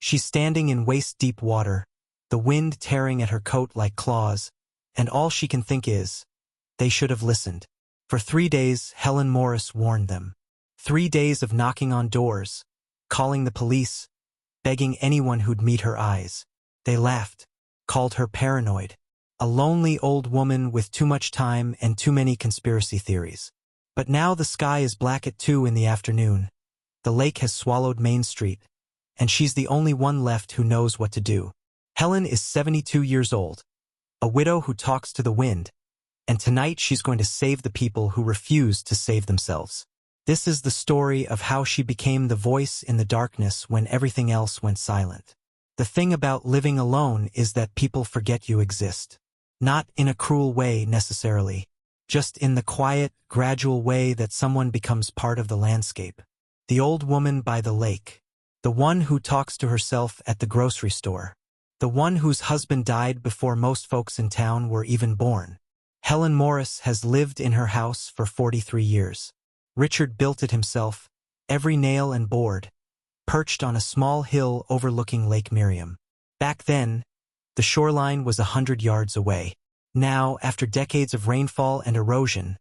She's standing in waist-deep water, the wind tearing at her coat like claws, and all she can think is, they should have listened. For 3 days, Helen Morris warned them. 3 days of knocking on doors, calling the police, begging anyone who'd meet her eyes. They laughed, called her paranoid, a lonely old woman with too much time and too many conspiracy theories. But now the sky is black at 2 in the afternoon. The lake has swallowed Main Street, and she's the only one left who knows what to do. Helen is 72 years old, a widow who talks to the wind, and tonight she's going to save the people who refuse to save themselves. This is the story of how she became the voice in the darkness when everything else went silent. The thing about living alone is that people forget you exist. Not in a cruel way necessarily, just in the quiet, gradual way that someone becomes part of the landscape. The old woman by the lake. The one who talks to herself at the grocery store. The one whose husband died before most folks in town were even born. Helen Morris has lived in her house for 43 years. Richard built it himself, every nail and board, perched on a small hill overlooking Lake Miriam. Back then, the shoreline was 100 yards away. Now, after decades of rainfall and erosion,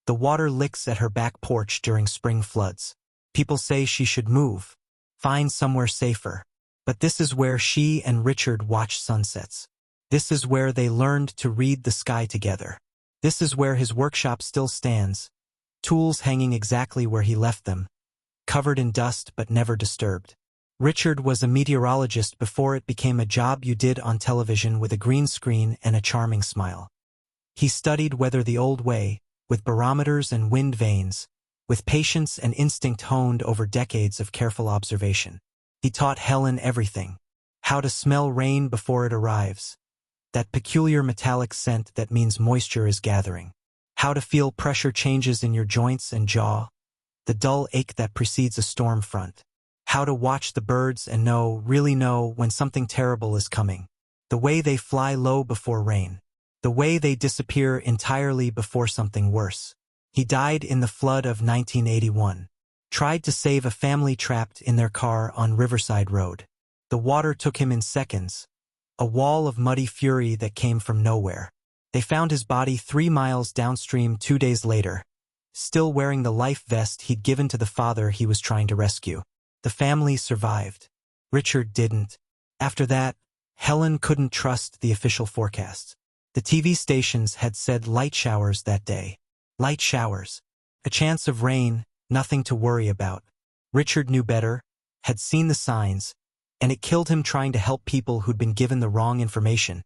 the water licks at her back porch during spring floods. People say she should move, find somewhere safer. But this is where she and Richard watch sunsets. This is where they learned to read the sky together. This is where his workshop still stands, tools hanging exactly where he left them, covered in dust but never disturbed. Richard was a meteorologist before it became a job you did on television with a green screen and a charming smile. He studied weather the old way, with barometers and wind vanes, with patience and instinct honed over decades of careful observation. He taught Helen everything. How to smell rain before it arrives, that peculiar metallic scent that means moisture is gathering. How to feel pressure changes in your joints and jaw, the dull ache that precedes a storm front. How to watch the birds and really know when something terrible is coming. The way they fly low before rain. The way they disappear entirely before something worse. He died in the flood of 1981. Tried to save a family trapped in their car on Riverside Road. The water took him in seconds, a wall of muddy fury that came from nowhere. They found his body 3 miles downstream 2 days later, still wearing the life vest he'd given to the father he was trying to rescue. The family survived. Richard didn't. After that, Helen couldn't trust the official forecasts. The TV stations had said light showers that day. Light showers. A chance of rain, nothing to worry about. Richard knew better, had seen the signs, and it killed him trying to help people who'd been given the wrong information,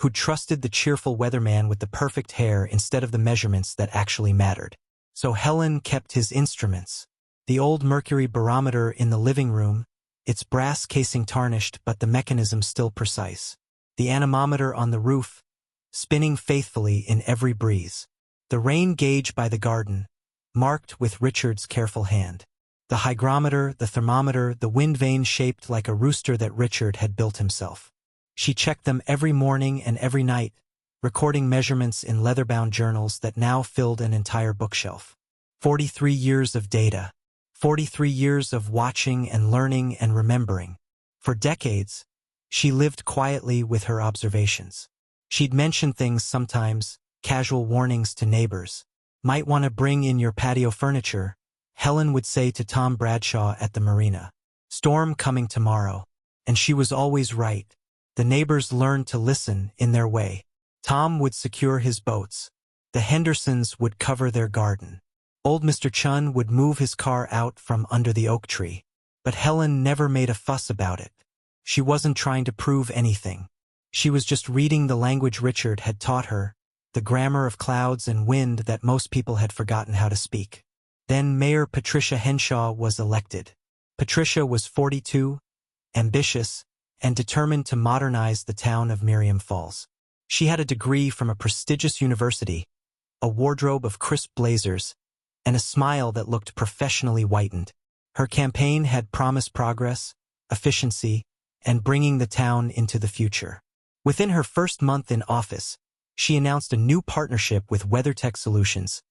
who'd trusted the cheerful weatherman with the perfect hair instead of the measurements that actually mattered. So Helen kept his instruments. The old mercury barometer in the living room, its brass casing tarnished but the mechanism still precise. The anemometer on the roof, spinning faithfully in every breeze. The rain gauge by the garden, marked with Richard's careful hand. The hygrometer, the thermometer, the wind vane shaped like a rooster that Richard had built himself. She checked them every morning and every night, recording measurements in leather-bound journals that now filled an entire bookshelf. 43 years of data. 43 years of watching and learning and remembering. For decades, she lived quietly with her observations. She'd mention things sometimes, casual warnings to neighbors. Might want to bring in your patio furniture, Helen would say to Tom Bradshaw at the marina. Storm coming tomorrow. And she was always right. The neighbors learned to listen in their way. Tom would secure his boats. The Hendersons would cover their garden. Old Mr. Chun would move his car out from under the oak tree. But Helen never made a fuss about it. She wasn't trying to prove anything. She was just reading the language Richard had taught her, the grammar of clouds and wind that most people had forgotten how to speak. Then Mayor Patricia Henshaw was elected. Patricia was 42, ambitious, and determined to modernize the town of Miriam Falls. She had a degree from a prestigious university, a wardrobe of crisp blazers, and a smile that looked professionally whitened. Her campaign had promised progress, efficiency, and bringing the town into the future. Within her first month in office, she announced a new partnership with WeatherTech Solutions,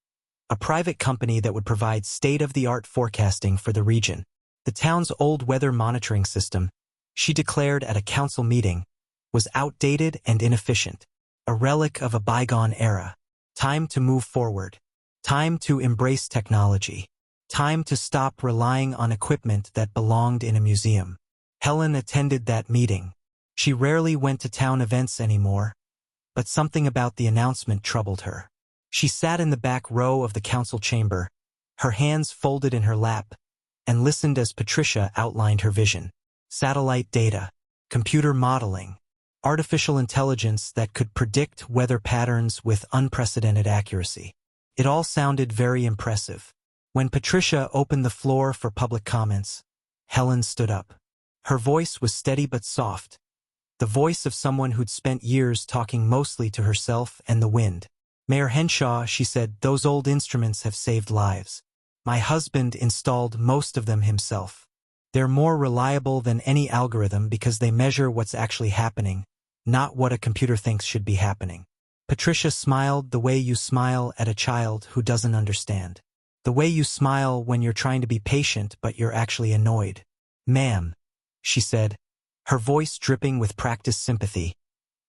a private company that would provide state-of-the-art forecasting for the region. The town's old weather monitoring system, she declared at a council meeting, was outdated and inefficient, a relic of a bygone era. Time to move forward. Time to embrace technology. Time to stop relying on equipment that belonged in a museum. Helen attended that meeting. She rarely went to town events anymore, but something about the announcement troubled her. She sat in the back row of the council chamber, her hands folded in her lap, and listened as Patricia outlined her vision. Satellite data, computer modeling, artificial intelligence that could predict weather patterns with unprecedented accuracy. It all sounded very impressive. When Patricia opened the floor for public comments, Helen stood up. Her voice was steady but soft, the voice of someone who'd spent years talking mostly to herself and the wind. Mayor Henshaw, she said, those old instruments have saved lives. My husband installed most of them himself. They're more reliable than any algorithm because they measure what's actually happening, not what a computer thinks should be happening. Patricia smiled the way you smile at a child who doesn't understand. The way you smile when you're trying to be patient but you're actually annoyed. Ma'am, she said, her voice dripping with practiced sympathy.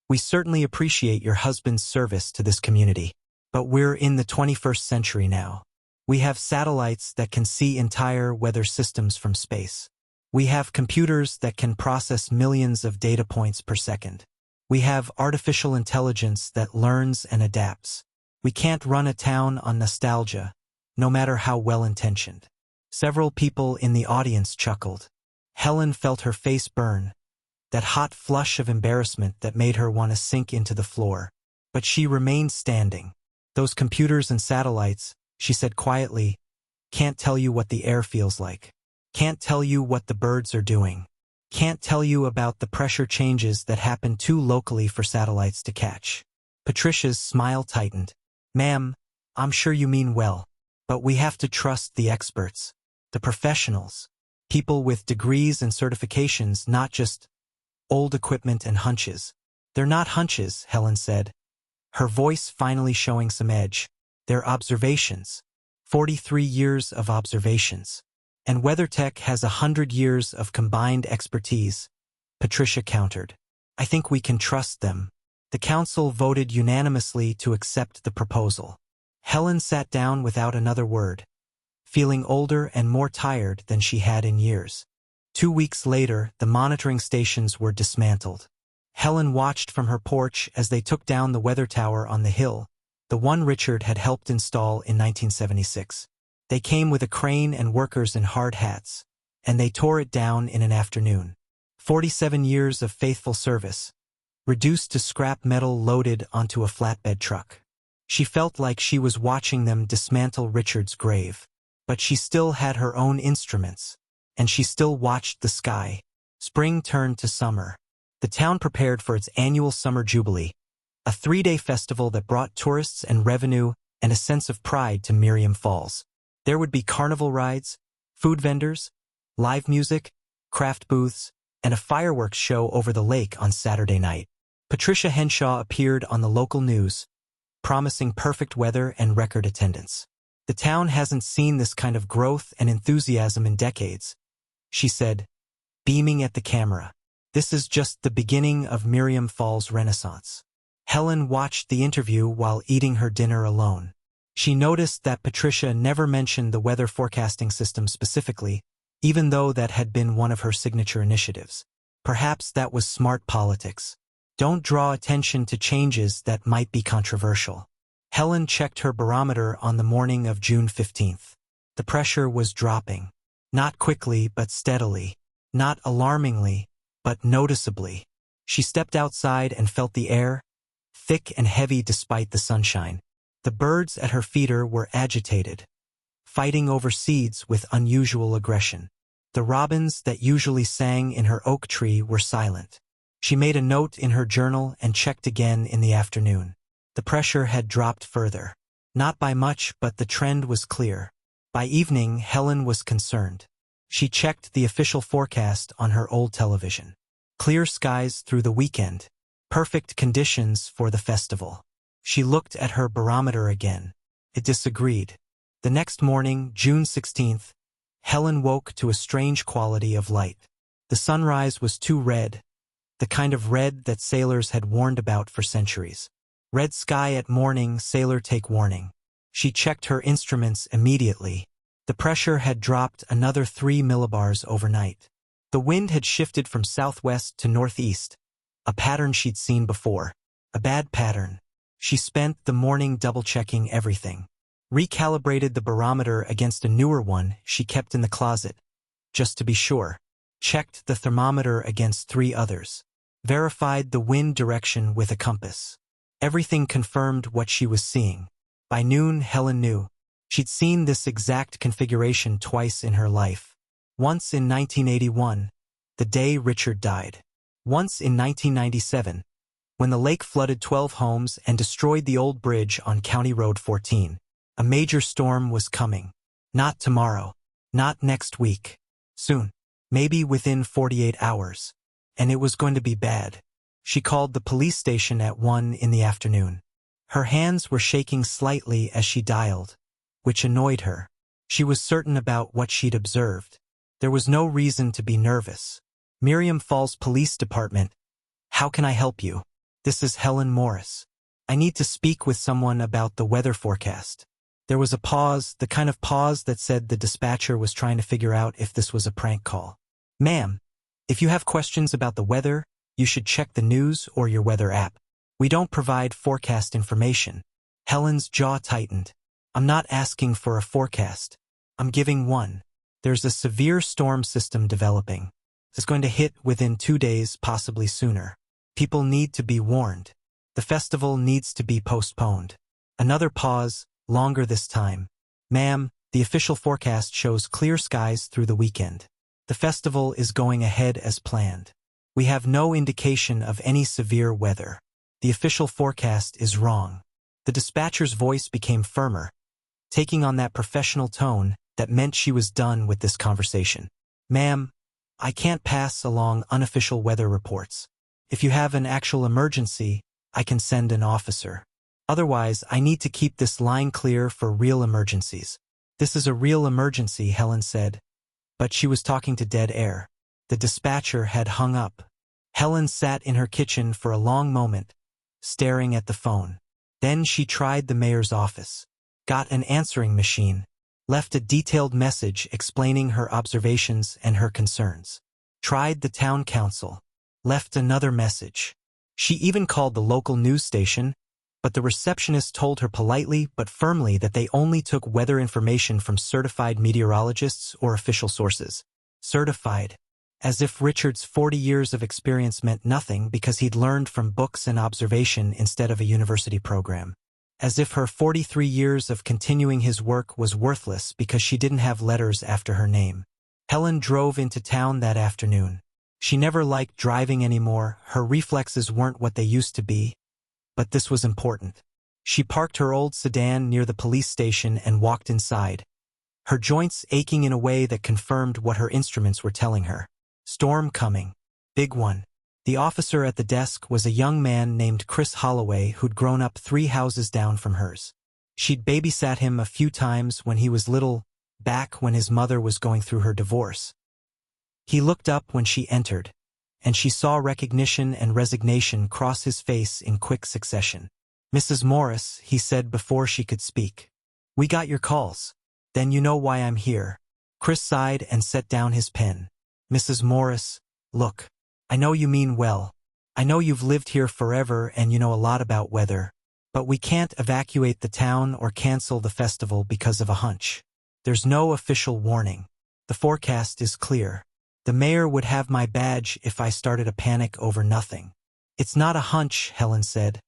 We certainly appreciate your husband's service to this community, but we're in the 21st century now. We have satellites that can see entire weather systems from space. We have computers that can process millions of data points per second. We have artificial intelligence that learns and adapts. We can't run a town on nostalgia, no matter how well-intentioned. Several people in the audience chuckled. Helen felt her face burn, that hot flush of embarrassment that made her want to sink into the floor. But she remained standing. Those computers and satellites, she said quietly, can't tell you what the air feels like. Can't tell you what the birds are doing. Can't tell you about the pressure changes that happen too locally for satellites to catch. Patricia's smile tightened. Ma'am, I'm sure you mean well, but we have to trust the experts, the professionals, people with degrees and certifications, not just old equipment and hunches. They're not hunches, Helen said, her voice finally showing some edge. They're observations. 43 years of observations. And WeatherTech has 100 years of combined expertise, Patricia countered. I think we can trust them. The council voted unanimously to accept the proposal. Helen sat down without another word, feeling older and more tired than she had in years. 2 weeks later, the monitoring stations were dismantled. Helen watched from her porch as they took down the weather tower on the hill, the one Richard had helped install in 1976. They came with a crane and workers in hard hats, and they tore it down in an afternoon. 47 years of faithful service, reduced to scrap metal loaded onto a flatbed truck. She felt like she was watching them dismantle Richard's grave. But she still had her own instruments, and she still watched the sky. Spring turned to summer. The town prepared for its annual Summer Jubilee, a 3-day festival that brought tourists and revenue and a sense of pride to Miriam Falls. There would be carnival rides, food vendors, live music, craft booths, and a fireworks show over the lake on Saturday night. Patricia Henshaw appeared on the local news, promising perfect weather and record attendance. The town hasn't seen this kind of growth and enthusiasm in decades, she said, beaming at the camera. This is just the beginning of Miriam Falls' renaissance. Helen watched the interview while eating her dinner alone. She noticed that Patricia never mentioned the weather forecasting system specifically, even though that had been one of her signature initiatives. Perhaps that was smart politics. Don't draw attention to changes that might be controversial. Helen checked her barometer on the morning of June 15th. The pressure was dropping. Not quickly, but steadily. Not alarmingly, but noticeably. She stepped outside and felt the air, thick and heavy despite the sunshine. The birds at her feeder were agitated, fighting over seeds with unusual aggression. The robins that usually sang in her oak tree were silent. She made a note in her journal and checked again in the afternoon. The pressure had dropped further. Not by much, but the trend was clear. By evening, Helen was concerned. She checked the official forecast on her old television. Clear skies through the weekend. Perfect conditions for the festival. She looked at her barometer again. It disagreed. The next morning, June 16th, Helen woke to a strange quality of light. The sunrise was too red, the kind of red that sailors had warned about for centuries. Red sky at morning, sailor take warning. She checked her instruments immediately. The pressure had dropped another 3 millibars overnight. The wind had shifted from southwest to northeast, a pattern she'd seen before. A bad pattern. She spent the morning double-checking everything. Recalibrated the barometer against a newer one she kept in the closet, just to be sure. Checked the thermometer against 3 others. Verified the wind direction with a compass. Everything confirmed what she was seeing. By noon, Helen knew. She'd seen this exact configuration twice in her life. Once in 1981, the day Richard died. Once in 1997, when the lake flooded 12 homes and destroyed the old bridge on County Road 14. A major storm was coming. Not tomorrow. Not next week. Soon. Maybe within 48 hours. And it was going to be bad. She called the police station at 1 in the afternoon. Her hands were shaking slightly as she dialed, which annoyed her. She was certain about what she'd observed. There was no reason to be nervous. Miriam Falls Police Department. How can I help you? This is Helen Morris. I need to speak with someone about the weather forecast. There was a pause, the kind of pause that said the dispatcher was trying to figure out if this was a prank call. Ma'am, if you have questions about the weather, you should check the news or your weather app. We don't provide forecast information. Helen's jaw tightened. I'm not asking for a forecast. I'm giving one. There's a severe storm system developing. It's going to hit within 2 days, possibly sooner. People need to be warned. The festival needs to be postponed. Another pause, longer this time. Ma'am, the official forecast shows clear skies through the weekend. The festival is going ahead as planned. We have no indication of any severe weather. The official forecast is wrong. The dispatcher's voice became firmer, taking on that professional tone that meant she was done with this conversation. Ma'am, I can't pass along unofficial weather reports. If you have an actual emergency, I can send an officer. Otherwise, I need to keep this line clear for real emergencies. This is a real emergency, Helen said. But she was talking to dead air. The dispatcher had hung up. Helen sat in her kitchen for a long moment, staring at the phone. Then she tried the mayor's office. Got an answering machine. Left a detailed message explaining her observations and her concerns. Tried the town council. Left another message. She even called the local news station, but the receptionist told her politely but firmly that they only took weather information from certified meteorologists or official sources. Certified. As if Richard's 40 years of experience meant nothing because he'd learned from books and observation instead of a university program. As if her 43 years of continuing his work was worthless because she didn't have letters after her name. Helen drove into town that afternoon. She never liked driving anymore, her reflexes weren't what they used to be. But this was important. She parked her old sedan near the police station and walked inside, her joints aching in a way that confirmed what her instruments were telling her. Storm coming. Big one. The officer at the desk was a young man named Chris Holloway who'd grown up 3 houses down from hers. She'd babysat him a few times when he was little, back when his mother was going through her divorce. He looked up when she entered, and she saw recognition and resignation cross his face in quick succession. Mrs. Morris, he said before she could speak. We got your calls. Then you know why I'm here. Chris sighed and set down his pen. Mrs. Morris, look. I know you mean well. I know you've lived here forever and you know a lot about weather. But we can't evacuate the town or cancel the festival because of a hunch. There's no official warning. The forecast is clear. The mayor would have my badge if I started a panic over nothing. It's not a hunch, Helen said,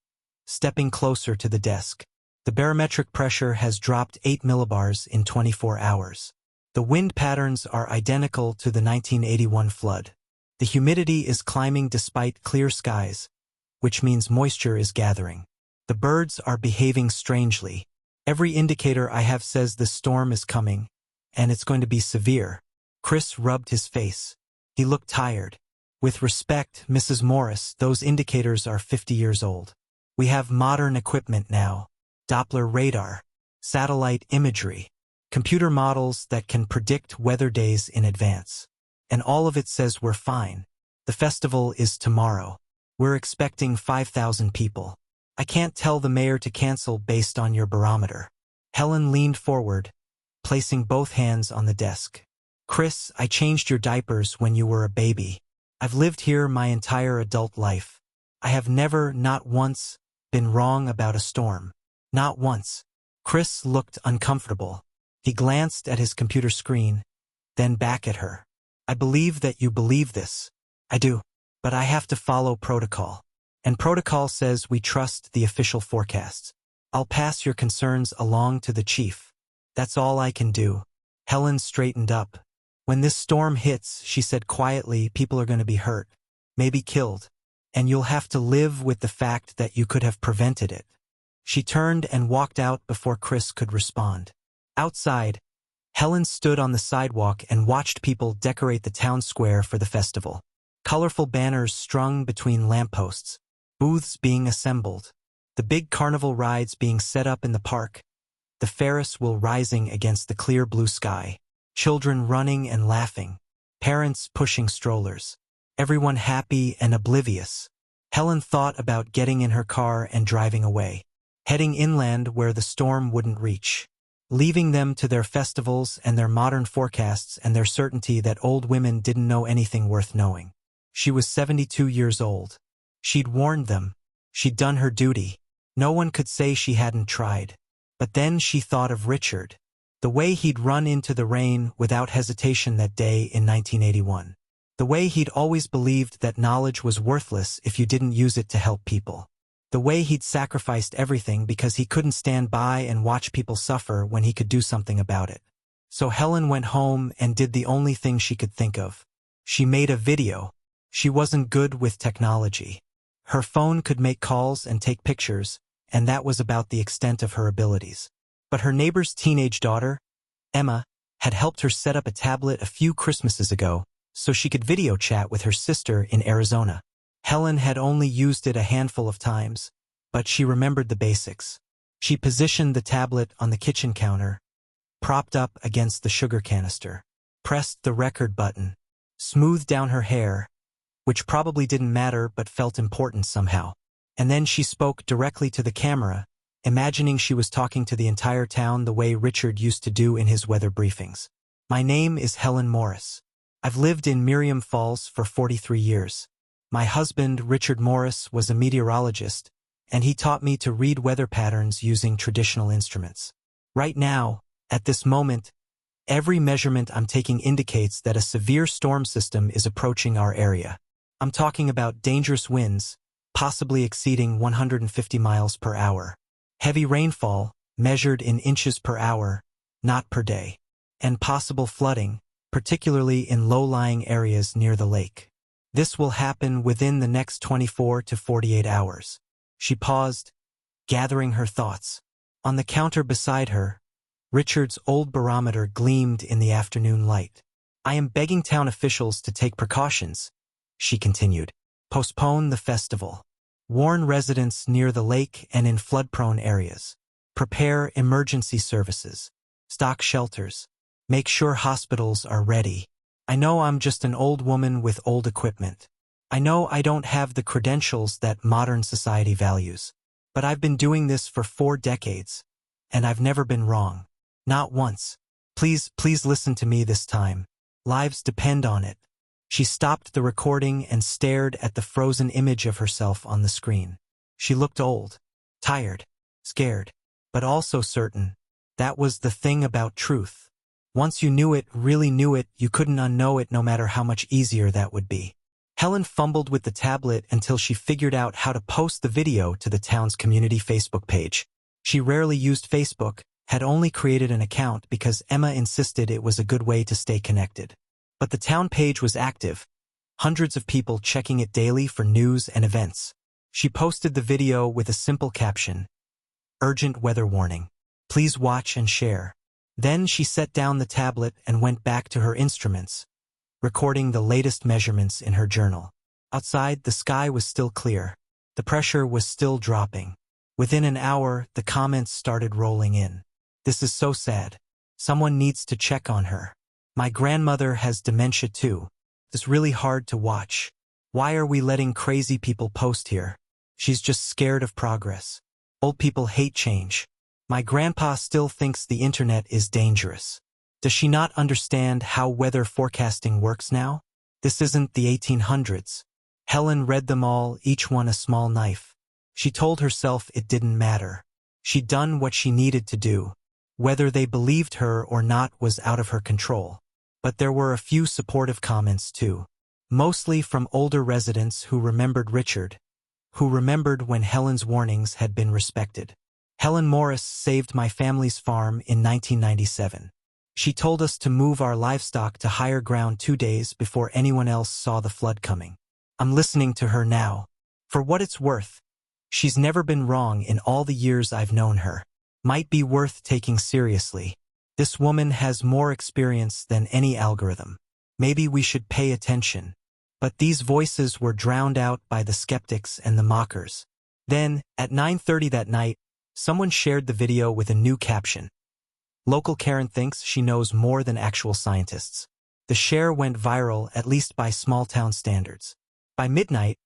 stepping closer to the desk. The barometric pressure has dropped 8 millibars in 24 hours. The wind patterns are identical to the 1981 flood. The humidity is climbing despite clear skies, which means moisture is gathering. The birds are behaving strangely. Every indicator I have says this storm is coming, and it's going to be severe. Chris rubbed his face. He looked tired. With respect, Mrs. Morris, those indicators are 50 years old. We have modern equipment now. Doppler radar, satellite imagery, computer models that can predict weather days in advance. and all of it says we're fine. The festival is tomorrow. We're expecting 5,000 people. I can't tell the mayor to cancel based on your barometer. Helen leaned forward, placing both hands on the desk. Chris, I changed your diapers when you were a baby. I've lived here my entire adult life. I have never, not once, been wrong about a storm. Not once. Chris looked uncomfortable. He glanced at his computer screen, then back at her. I believe that you believe this. I do. But I have to follow protocol. And protocol says we trust the official forecasts. I'll pass your concerns along to the chief. That's all I can do. Helen straightened up. When this storm hits, she said quietly, people are going to be hurt, maybe killed, and you'll have to live with the fact that you could have prevented it. She turned and walked out before Chris could respond. Outside, Helen stood on the sidewalk and watched people decorate the town square for the festival. Colorful banners strung between lampposts, booths being assembled, the big carnival rides being set up in the park, the Ferris wheel rising against the clear blue sky, children running and laughing, parents pushing strollers, everyone happy and oblivious. Helen thought about getting in her car and driving away, heading inland where the storm wouldn't reach, leaving them to their festivals and their modern forecasts and their certainty that old women didn't know anything worth knowing. She was 72 years old. She'd warned them. She'd done her duty. No one could say she hadn't tried. But then she thought of Richard, the way he'd run into the rain without hesitation that day in 1981. The way he'd always believed that knowledge was worthless if you didn't use it to help people. The way he'd sacrificed everything because he couldn't stand by and watch people suffer when he could do something about it. So Helen went home and did the only thing she could think of. She made a video. She wasn't good with technology. Her phone could make calls and take pictures, and that was about the extent of her abilities. But her neighbor's teenage daughter, Emma, had helped her set up a tablet a few Christmases ago so she could video chat with her sister in Arizona. Helen had only used it a handful of times, but she remembered the basics. She positioned the tablet on the kitchen counter, propped up against the sugar canister, pressed the record button, smoothed down her hair, which probably didn't matter but felt important somehow. And then she spoke directly to the camera, imagining she was talking to the entire town the way Richard used to do in his weather briefings. My name is Helen Morris. I've lived in Miriam Falls for 43 years. My husband, Richard Morris, was a meteorologist, and he taught me to read weather patterns using traditional instruments. Right now, at this moment, every measurement I'm taking indicates that a severe storm system is approaching our area. I'm talking about dangerous winds, possibly exceeding 150 miles per hour. Heavy rainfall, measured in inches per hour, not per day. And possible flooding, particularly in low-lying areas near the lake. This will happen within the next 24 to 48 hours. She paused, gathering her thoughts. On the counter beside her, Richard's old barometer gleamed in the afternoon light. I am begging town officials to take precautions, she continued. Postpone the festival. Warn residents near the lake and in flood-prone areas. Prepare emergency services. Stock shelters. Make sure hospitals are ready. I know I'm just an old woman with old equipment. I know I don't have the credentials that modern society values. But I've been doing this for 4 decades, and I've never been wrong. Not once. Please listen to me this time. Lives depend on it. She stopped the recording and stared at the frozen image of herself on the screen. She looked old, tired, scared, but also certain. That was the thing about truth. Once you knew it, really knew it, you couldn't unknow it no matter how much easier that would be. Helen fumbled with the tablet until she figured out how to post the video to the town's community Facebook page. She rarely used Facebook, had only created an account because Emma insisted it was a good way to stay connected. But the town page was active, hundreds of people checking it daily for news and events. She posted the video with a simple caption, "Urgent weather warning. Please watch and share." Then she set down the tablet and went back to her instruments, recording the latest measurements in her journal. Outside, the sky was still clear. The pressure was still dropping. Within an hour, the comments started rolling in. This is so sad. Someone needs to check on her. My grandmother has dementia too. It's really hard to watch. Why are we letting crazy people post here? She's just scared of progress. Old people hate change. My grandpa still thinks the internet is dangerous. Does she not understand how weather forecasting works now? This isn't the 1800s. Helen read them all, each one a small knife. She told herself it didn't matter. She'd done what she needed to do. Whether they believed her or not was out of her control. But there were a few supportive comments too. Mostly from older residents who remembered Richard, who remembered when Helen's warnings had been respected. Helen Morris saved my family's farm in 1997. She told us to move our livestock to higher ground 2 days before anyone else saw the flood coming. I'm listening to her now. For what it's worth, she's never been wrong in all the years I've known her. Might be worth taking seriously. This woman has more experience than any algorithm. Maybe we should pay attention. But these voices were drowned out by the skeptics and the mockers. Then, at 9:30 that night, someone shared the video with a new caption. Local Karen thinks she knows more than actual scientists. The share went viral, at least by small-town standards. By midnight,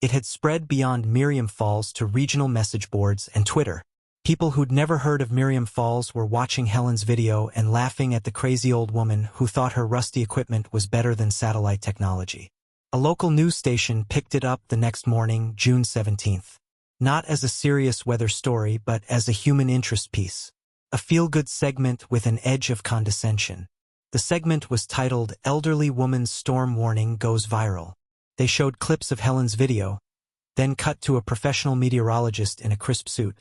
it had spread beyond Miriam Falls to regional message boards and Twitter. People who'd never heard of Miriam Falls were watching Helen's video and laughing at the crazy old woman who thought her rusty equipment was better than satellite technology. A local news station picked it up the next morning, June 17th. Not as a serious weather story, but as a human interest piece. A feel-good segment with an edge of condescension. The segment was titled, "Elderly Woman's Storm Warning Goes Viral." They showed clips of Helen's video, then cut to a professional meteorologist in a crisp suit,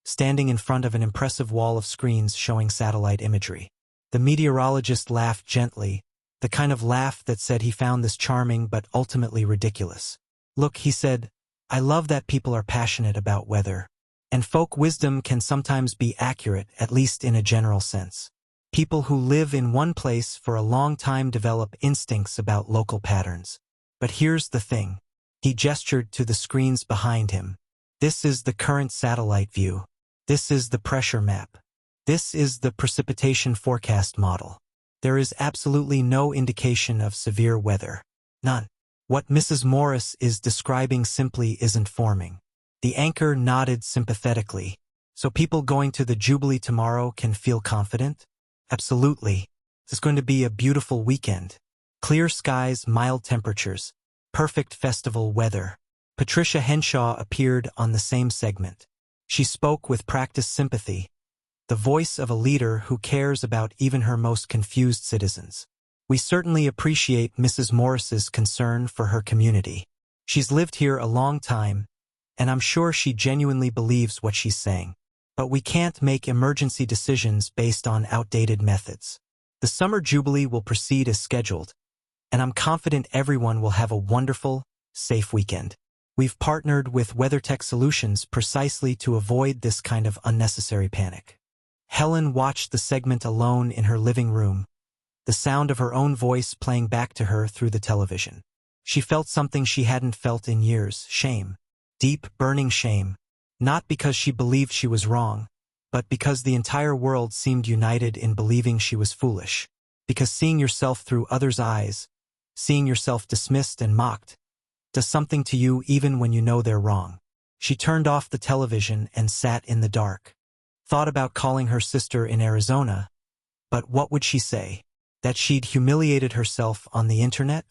standing in front of an impressive wall of screens showing satellite imagery. The meteorologist laughed gently, the kind of laugh that said he found this charming but ultimately ridiculous. "Look," he said, "I love that people are passionate about weather. And folk wisdom can sometimes be accurate, at least in a general sense. People who live in one place for a long time develop instincts about local patterns. But here's the thing." He gestured to the screens behind him. "This is the current satellite view. This is the pressure map. This is the precipitation forecast model. There is absolutely no indication of severe weather. None. What Mrs. Morris is describing simply isn't forming." The anchor nodded sympathetically. "So people going to the Jubilee tomorrow can feel confident?" "Absolutely. It's going to be a beautiful weekend. Clear skies, mild temperatures, perfect festival weather." Patricia Henshaw appeared on the same segment. She spoke with practiced sympathy, the voice of a leader who cares about even her most confused citizens. "We certainly appreciate Mrs. Morris's concern for her community. She's lived here a long time, and I'm sure she genuinely believes what she's saying. But we can't make emergency decisions based on outdated methods. The Summer Jubilee will proceed as scheduled, and I'm confident everyone will have a wonderful, safe weekend. We've partnered with WeatherTech Solutions precisely to avoid this kind of unnecessary panic." Helen watched the segment alone in her living room, the sound of her own voice playing back to her through the television. She felt something she hadn't felt in years, shame. Deep, burning shame. Not because she believed she was wrong, but because the entire world seemed united in believing she was foolish. Because seeing yourself through others' eyes, seeing yourself dismissed and mocked, does something to you even when you know they're wrong. She turned off the television and sat in the dark. Thought about calling her sister in Arizona, but what would she say? That she'd humiliated herself on the internet?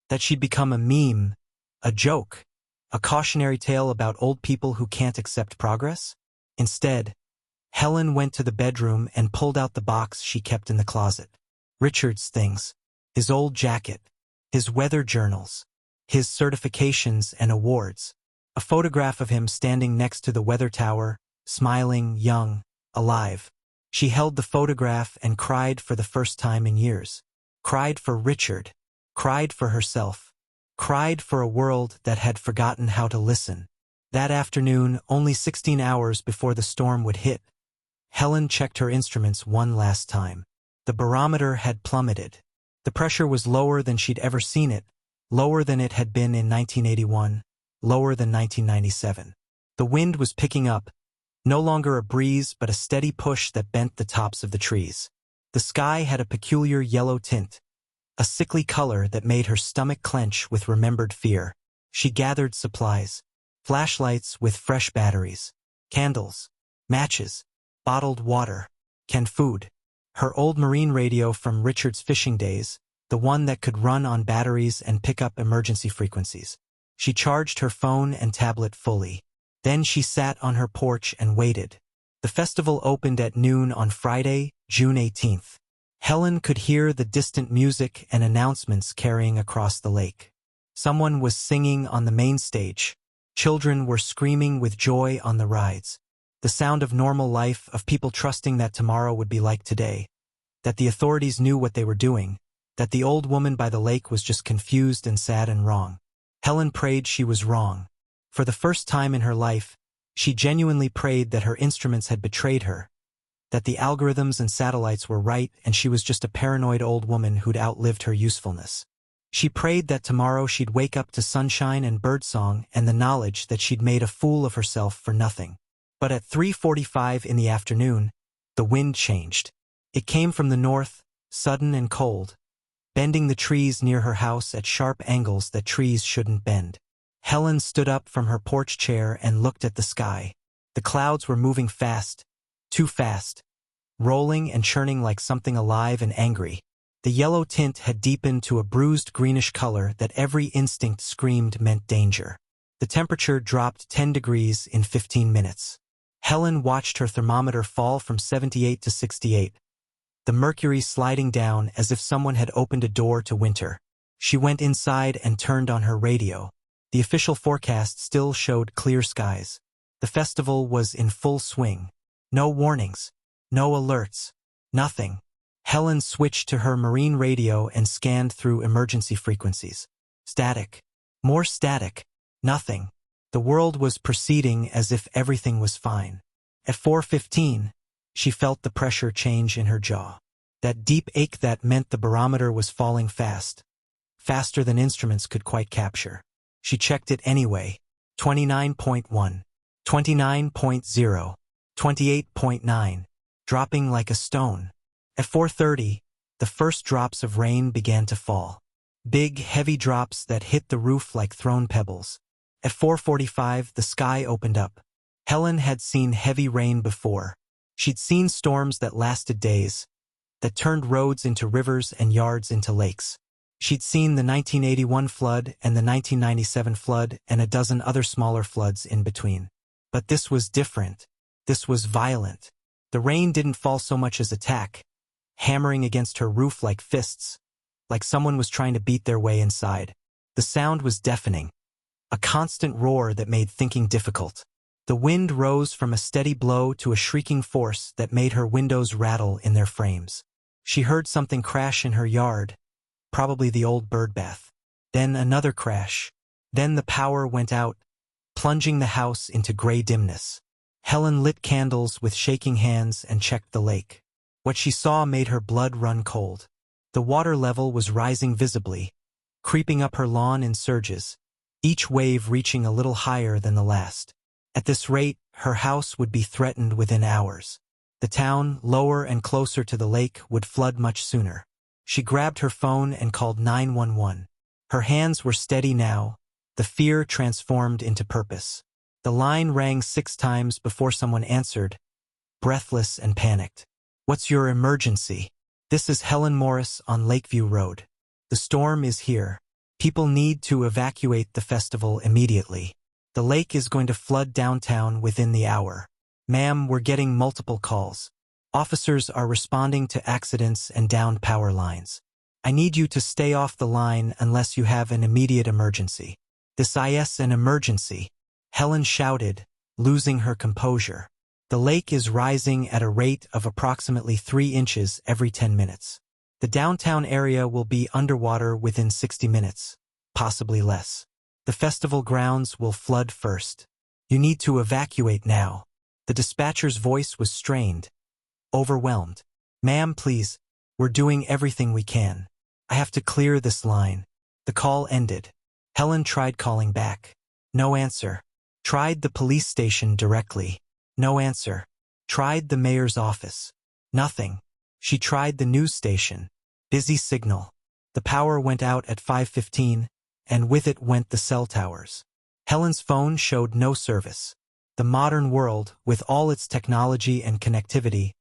That she'd become a meme, a joke, a cautionary tale about old people who can't accept progress? Instead, Helen went to the bedroom and pulled out the box she kept in the closet. Richard's things, his old jacket, his weather journals, his certifications and awards, a photograph of him standing next to the weather tower, smiling, young, alive. She held the photograph and cried for the first time in years. Cried for Richard. Cried for herself. Cried for a world that had forgotten how to listen. That afternoon, only 16 hours before the storm would hit, Helen checked her instruments one last time. The barometer had plummeted. The pressure was lower than she'd ever seen it, lower than it had been in 1981, lower than 1997. The wind was picking up, no longer a breeze but a steady push that bent the tops of the trees. The sky had a peculiar yellow tint, a sickly color that made her stomach clench with remembered fear. She gathered supplies. Flashlights with fresh batteries. Candles. Matches. Bottled water. Canned food. Her old marine radio from Richard's fishing days, the one that could run on batteries and pick up emergency frequencies. She charged her phone and tablet fully. Then she sat on her porch and waited. The festival opened at noon on Friday, June 18th. Helen could hear the distant music and announcements carrying across the lake. Someone was singing on the main stage. Children were screaming with joy on the rides. The sound of normal life, of people trusting that tomorrow would be like today, that the authorities knew what they were doing, that the old woman by the lake was just confused and sad and wrong. Helen prayed she was wrong. For the first time in her life, she genuinely prayed that her instruments had betrayed her, that the algorithms and satellites were right and she was just a paranoid old woman who'd outlived her usefulness. She prayed that tomorrow she'd wake up to sunshine and birdsong and the knowledge that she'd made a fool of herself for nothing. But at 3:45 in the afternoon, the wind changed. It came from the north, sudden and cold, bending the trees near her house at sharp angles that trees shouldn't bend. Helen stood up from her porch chair and looked at the sky. The clouds were moving fast, too fast, rolling and churning like something alive and angry. The yellow tint had deepened to a bruised greenish color that every instinct screamed meant danger. The temperature dropped 10 degrees in 15 minutes. Helen watched her thermometer fall from 78 to 68, the mercury sliding down as if someone had opened a door to winter. She went inside and turned on her radio. The official forecast still showed clear skies. The festival was in full swing. No warnings. No alerts. Nothing. Helen switched to her marine radio and scanned through emergency frequencies. Static. More static. Nothing. The world was proceeding as if everything was fine. At 4:15, she felt the pressure change in her jaw. That deep ache that meant the barometer was falling fast. Faster than instruments could quite capture. She checked it anyway. 29.1. 29.0. 28.9. Dropping like a stone. At 4:30, the first drops of rain began to fall. Big, heavy drops that hit the roof like thrown pebbles. At 4:45, the sky opened up. Helen had seen heavy rain before. She'd seen storms that lasted days, that turned roads into rivers and yards into lakes. She'd seen the 1981 flood and the 1997 flood and a dozen other smaller floods in between. But this was different. This was violent. The rain didn't fall so much as attack, hammering against her roof like fists, like someone was trying to beat their way inside. The sound was deafening. A constant roar that made thinking difficult. The wind rose from a steady blow to a shrieking force that made her windows rattle in their frames. She heard something crash in her yard, probably the old bird bath. Then another crash. Then the power went out, plunging the house into gray dimness. Helen lit candles with shaking hands and checked the lake. What she saw made her blood run cold. The water level was rising visibly, creeping up her lawn in surges, each wave reaching a little higher than the last. At this rate, her house would be threatened within hours. The town, lower and closer to the lake, would flood much sooner. She grabbed her phone and called 911. Her hands were steady now, the fear transformed into purpose. The line rang 6 times before someone answered, breathless and panicked. "What's your emergency?" "This is Helen Morris on Lakeview Road. The storm is here. People need to evacuate the festival immediately. The lake is going to flood downtown within the hour." "Ma'am, we're getting multiple calls. Officers are responding to accidents and downed power lines. I need you to stay off the line unless you have an immediate emergency." "This is an emergency," Helen shouted, losing her composure. "The lake is rising at a rate of approximately 3 inches every 10 minutes. The downtown area will be underwater within 60 minutes, possibly less. The festival grounds will flood first. You need to evacuate now." The dispatcher's voice was strained, overwhelmed. "Ma'am, please, we're doing everything we can. I have to clear this line." The call ended. Helen tried calling back. No answer. Tried the police station directly. No answer. Tried the mayor's office. Nothing. She tried the news station. Busy signal. The The power went out at 5:15, and with it went the cell towers. Helen's phone showed no service. The modern world, with all its technology and connectivity,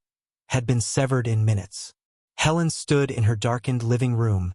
had been severed in minutes. Helen stood in her darkened living room,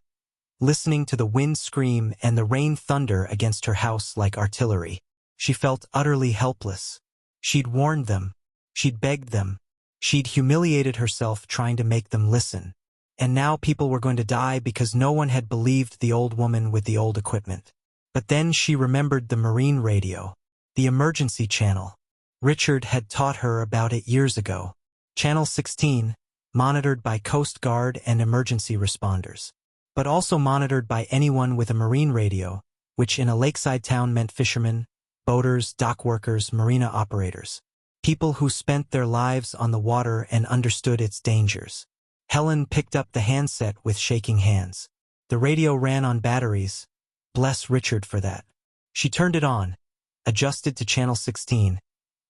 listening to the wind scream and the rain thunder against her house like artillery. She felt utterly helpless. She'd warned them. She'd begged them. She'd humiliated herself trying to make them listen. And now people were going to die because no one had believed the old woman with the old equipment. But then she remembered the marine radio, the emergency channel. Richard had taught her about it years ago. Channel 16, monitored by Coast Guard and emergency responders, but also monitored by anyone with a marine radio, which in a lakeside town meant fishermen, boaters, dock workers, marina operators, people who spent their lives on the water and understood its dangers. Helen picked up the handset with shaking hands. The radio ran on batteries. Bless Richard for that. She turned it on, adjusted to channel 16,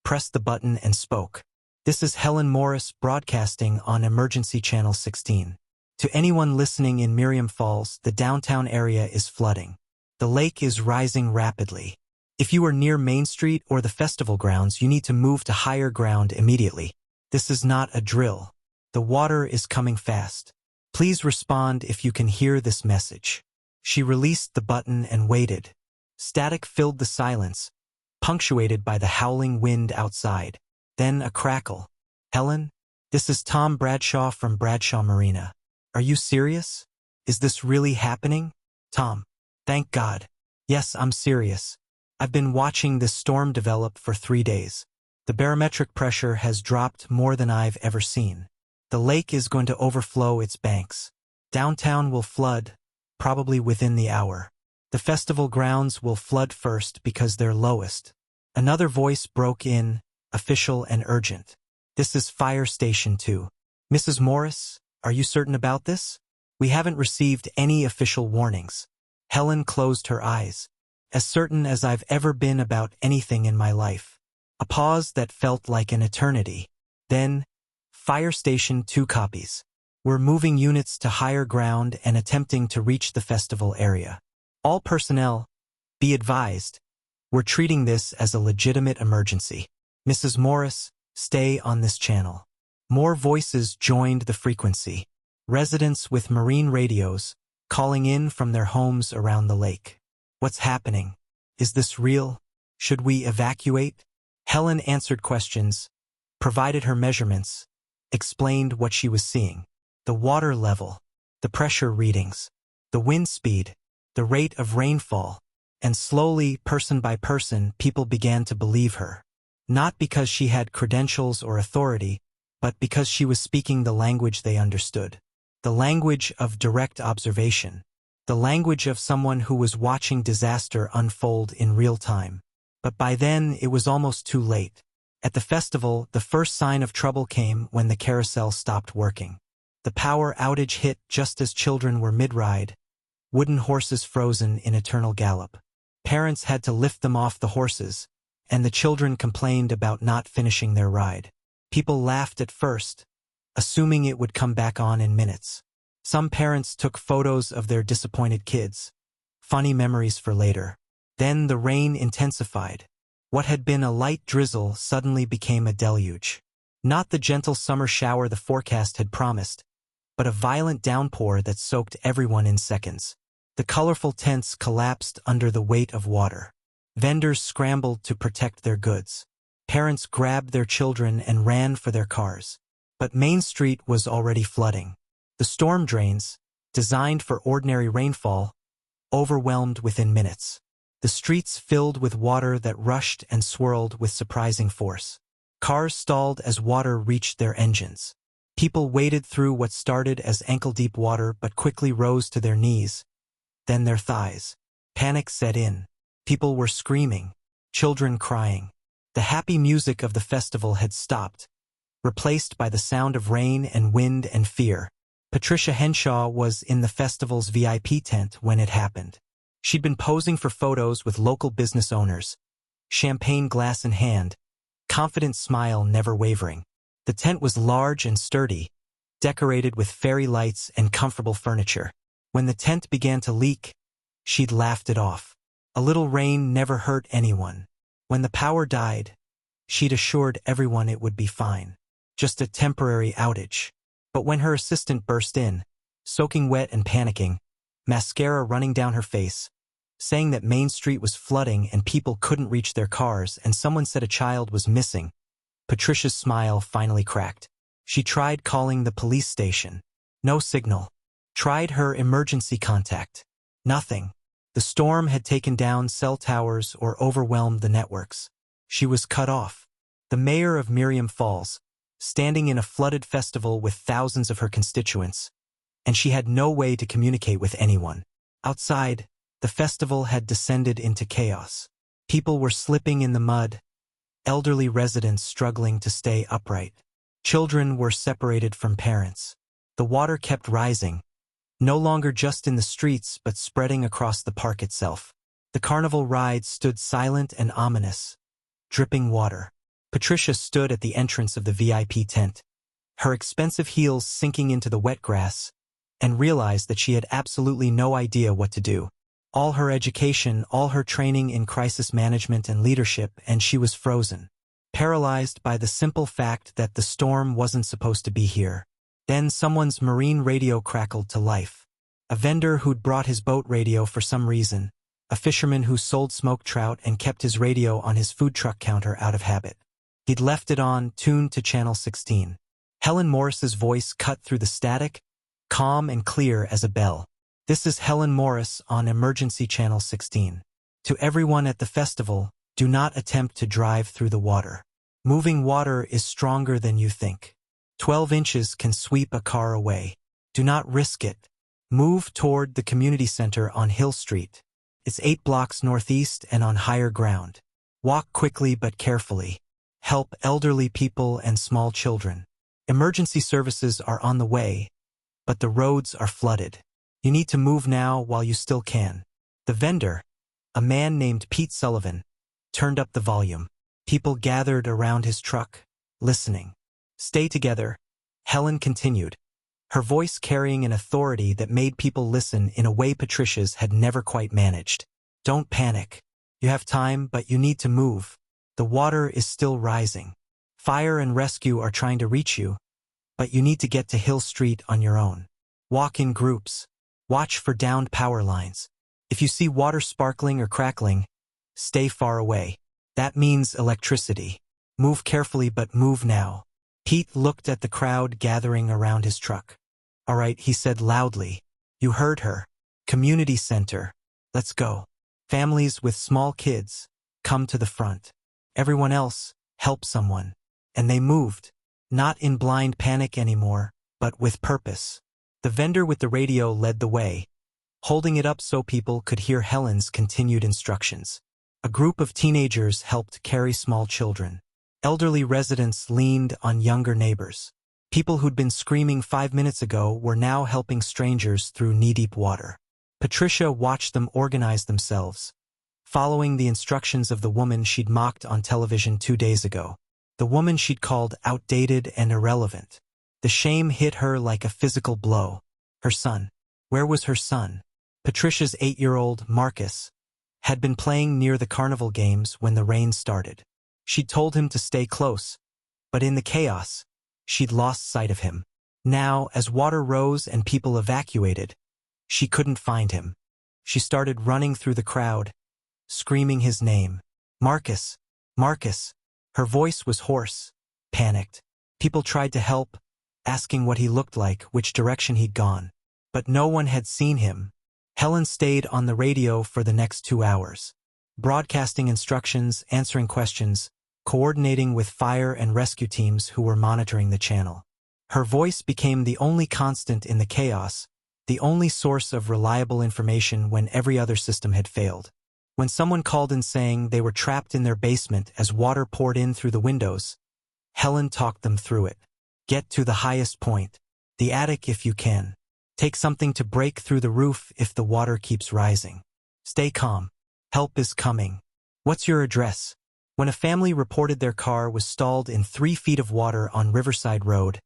pressed the button and spoke. "This is Helen Morris broadcasting on Emergency Channel 16. To anyone listening in Miriam Falls, the downtown area is flooding. The lake is rising rapidly. If you are near Main Street or the festival grounds, you need to move to higher ground immediately. This is not a drill. The water is coming fast. Please respond if you can hear this message." She released the button and waited. Static filled the silence, punctuated by the howling wind outside. Then a crackle. "Helen, this is Tom Bradshaw from Bradshaw Marina. Are you serious? Is this really happening?" "Tom, thank God. Yes, I'm serious. I've been watching this storm develop for 3 days. The barometric pressure has dropped more than I've ever seen. The lake is going to overflow its banks. Downtown will flood, probably within the hour. The festival grounds will flood first because they're lowest." Another voice broke in, official and urgent. "This is Fire Station 2. Mrs. Morris, are you certain about this? We haven't received any official warnings." Helen closed her eyes. "As certain as I've ever been about anything in my life." A pause that felt like an eternity. Then, "Fire Station 2 copies. We're moving units to higher ground and attempting to reach the festival area. All personnel, be advised, we're treating this as a legitimate emergency. Mrs. Morris, stay on this channel." More voices joined the frequency. Residents with marine radios, calling in from their homes around the lake. "What's happening? Is this real? Should we evacuate?" Helen answered questions, provided her measurements, explained what she was seeing. The water level, the pressure readings, the wind speed, the rate of rainfall, and slowly, person by person, people began to believe her. Not because she had credentials or authority, but because she was speaking the language they understood. The language of direct observation. The language of someone who was watching disaster unfold in real time. But by then, it was almost too late. At the festival, the first sign of trouble came when the carousel stopped working. The power outage hit just as children were mid-ride, wooden horses frozen in eternal gallop. Parents had to lift them off the horses, and the children complained about not finishing their ride. People laughed at first, assuming it would come back on in minutes. Some parents took photos of their disappointed kids, funny memories for later. Then the rain intensified. What had been a light drizzle suddenly became a deluge. Not the gentle summer shower the forecast had promised, but a violent downpour that soaked everyone in seconds. The colorful tents collapsed under the weight of water. Vendors scrambled to protect their goods. Parents grabbed their children and ran for their cars. But Main Street was already flooding. The storm drains, designed for ordinary rainfall, overwhelmed within minutes. The streets filled with water that rushed and swirled with surprising force. Cars stalled as water reached their engines. People waded through what started as ankle-deep water but quickly rose to their knees, then their thighs. Panic set in. People were screaming, children crying. The happy music of the festival had stopped, replaced by the sound of rain and wind and fear. Patricia Henshaw was in the festival's VIP tent when it happened. She'd been posing for photos with local business owners, champagne glass in hand, confident smile never wavering. The tent was large and sturdy, decorated with fairy lights and comfortable furniture. When the tent began to leak, she'd laughed it off. A little rain never hurt anyone. When the power died, she'd assured everyone it would be fine. Just a temporary outage. But when her assistant burst in, soaking wet and panicking, mascara running down her face, saying that Main Street was flooding and people couldn't reach their cars and someone said a child was missing, Patricia's smile finally cracked. She tried calling the police station. No signal. Tried her emergency contact. Nothing. The storm had taken down cell towers or overwhelmed the networks. She was cut off. The mayor of Miriam Falls, standing in a flooded festival with thousands of her constituents, and she had no way to communicate with anyone. Outside, the festival had descended into chaos. People were slipping in the mud, elderly residents struggling to stay upright. Children were separated from parents. The water kept rising, no longer just in the streets but spreading across the park itself. The carnival ride stood silent and ominous, dripping water. Patricia stood at the entrance of the VIP tent, her expensive heels sinking into the wet grass, and realized that she had absolutely no idea what to do. All her education, all her training in crisis management and leadership, and she was frozen, paralyzed by the simple fact that the storm wasn't supposed to be here. Then someone's marine radio crackled to life. A vendor who'd brought his boat radio for some reason, a fisherman who sold smoked trout and kept his radio on his food truck counter out of habit. He'd left it on, tuned to channel 16. Helen Morris's voice cut through the static, calm and clear as a bell. "This is Helen Morris on Emergency Channel 16. To everyone at the festival, do not attempt to drive through the water. Moving water is stronger than you think. 12 inches can sweep a car away. Do not risk it. Move toward the community center on Hill Street. It's 8 blocks northeast and on higher ground. Walk quickly but carefully. Help elderly people and small children. Emergency services are on the way, but the roads are flooded. You need to move now while you still can." The vendor, a man named Pete Sullivan, turned up the volume. People gathered around his truck, listening. "Stay together," Helen continued, her voice carrying an authority that made people listen in a way Patricia's had never quite managed. "Don't panic. You have time, but you need to move. The water is still rising. Fire and rescue are trying to reach you, but you need to get to Hill Street on your own. Walk in groups. Watch for downed power lines. If you see water sparkling or crackling, stay far away. That means electricity. Move carefully, but move now." Pete looked at the crowd gathering around his truck. "All right," he said loudly. "You heard her. Community center. Let's go. Families with small kids, come to the front. Everyone else, help someone." And they moved, not in blind panic anymore, but with purpose. The vendor with the radio led the way, holding it up so people could hear Helen's continued instructions. A group of teenagers helped carry small children. Elderly residents leaned on younger neighbors. People who'd been screaming 5 minutes ago were now helping strangers through knee-deep water. Patricia watched them organize themselves, following the instructions of the woman she'd mocked on television 2 days ago. The woman she'd called outdated and irrelevant. The shame hit her like a physical blow. Her son. Where was her son? Patricia's 8-year-old, Marcus, had been playing near the carnival games when the rain started. She'd told him to stay close, but in the chaos, she'd lost sight of him. Now, as water rose and people evacuated, she couldn't find him. She started running through the crowd, screaming his name. "Marcus! Marcus!" Her voice was hoarse, panicked. People tried to help, asking what he looked like, which direction he'd gone. But no one had seen him. Helen stayed on the radio for the next 2 hours, broadcasting instructions, answering questions, coordinating with fire and rescue teams who were monitoring the channel. Her voice became the only constant in the chaos, the only source of reliable information when every other system had failed. When someone called in saying they were trapped in their basement as water poured in through the windows, Helen talked them through it. Get to the highest point, the attic if you can. Take something to break through the roof if the water keeps rising. Stay calm. Help is coming. What's your address? When a family reported their car was stalled in 3 feet of water on Riverside Road,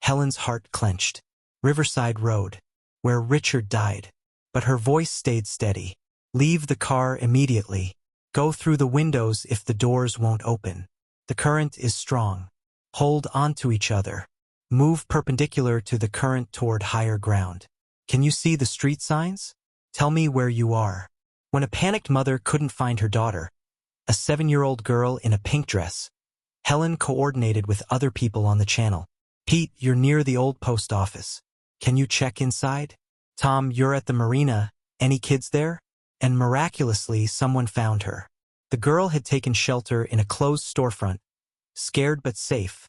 Helen's heart clenched. Riverside Road. where Richard died. But her voice stayed steady. Leave the car immediately. Go through the windows if the doors won't open. The current is strong. Hold on to each other. Move perpendicular to the current toward higher ground. Can you see the street signs? Tell me where you are. When a panicked mother couldn't find her daughter, a 7-year-old girl in a pink dress, Helen coordinated with other people on the channel. Pete, you're near the old post office. Can you check inside? Tom, you're at the marina. Any kids there? And miraculously, someone found her. The girl had taken shelter in a closed storefront, scared but safe,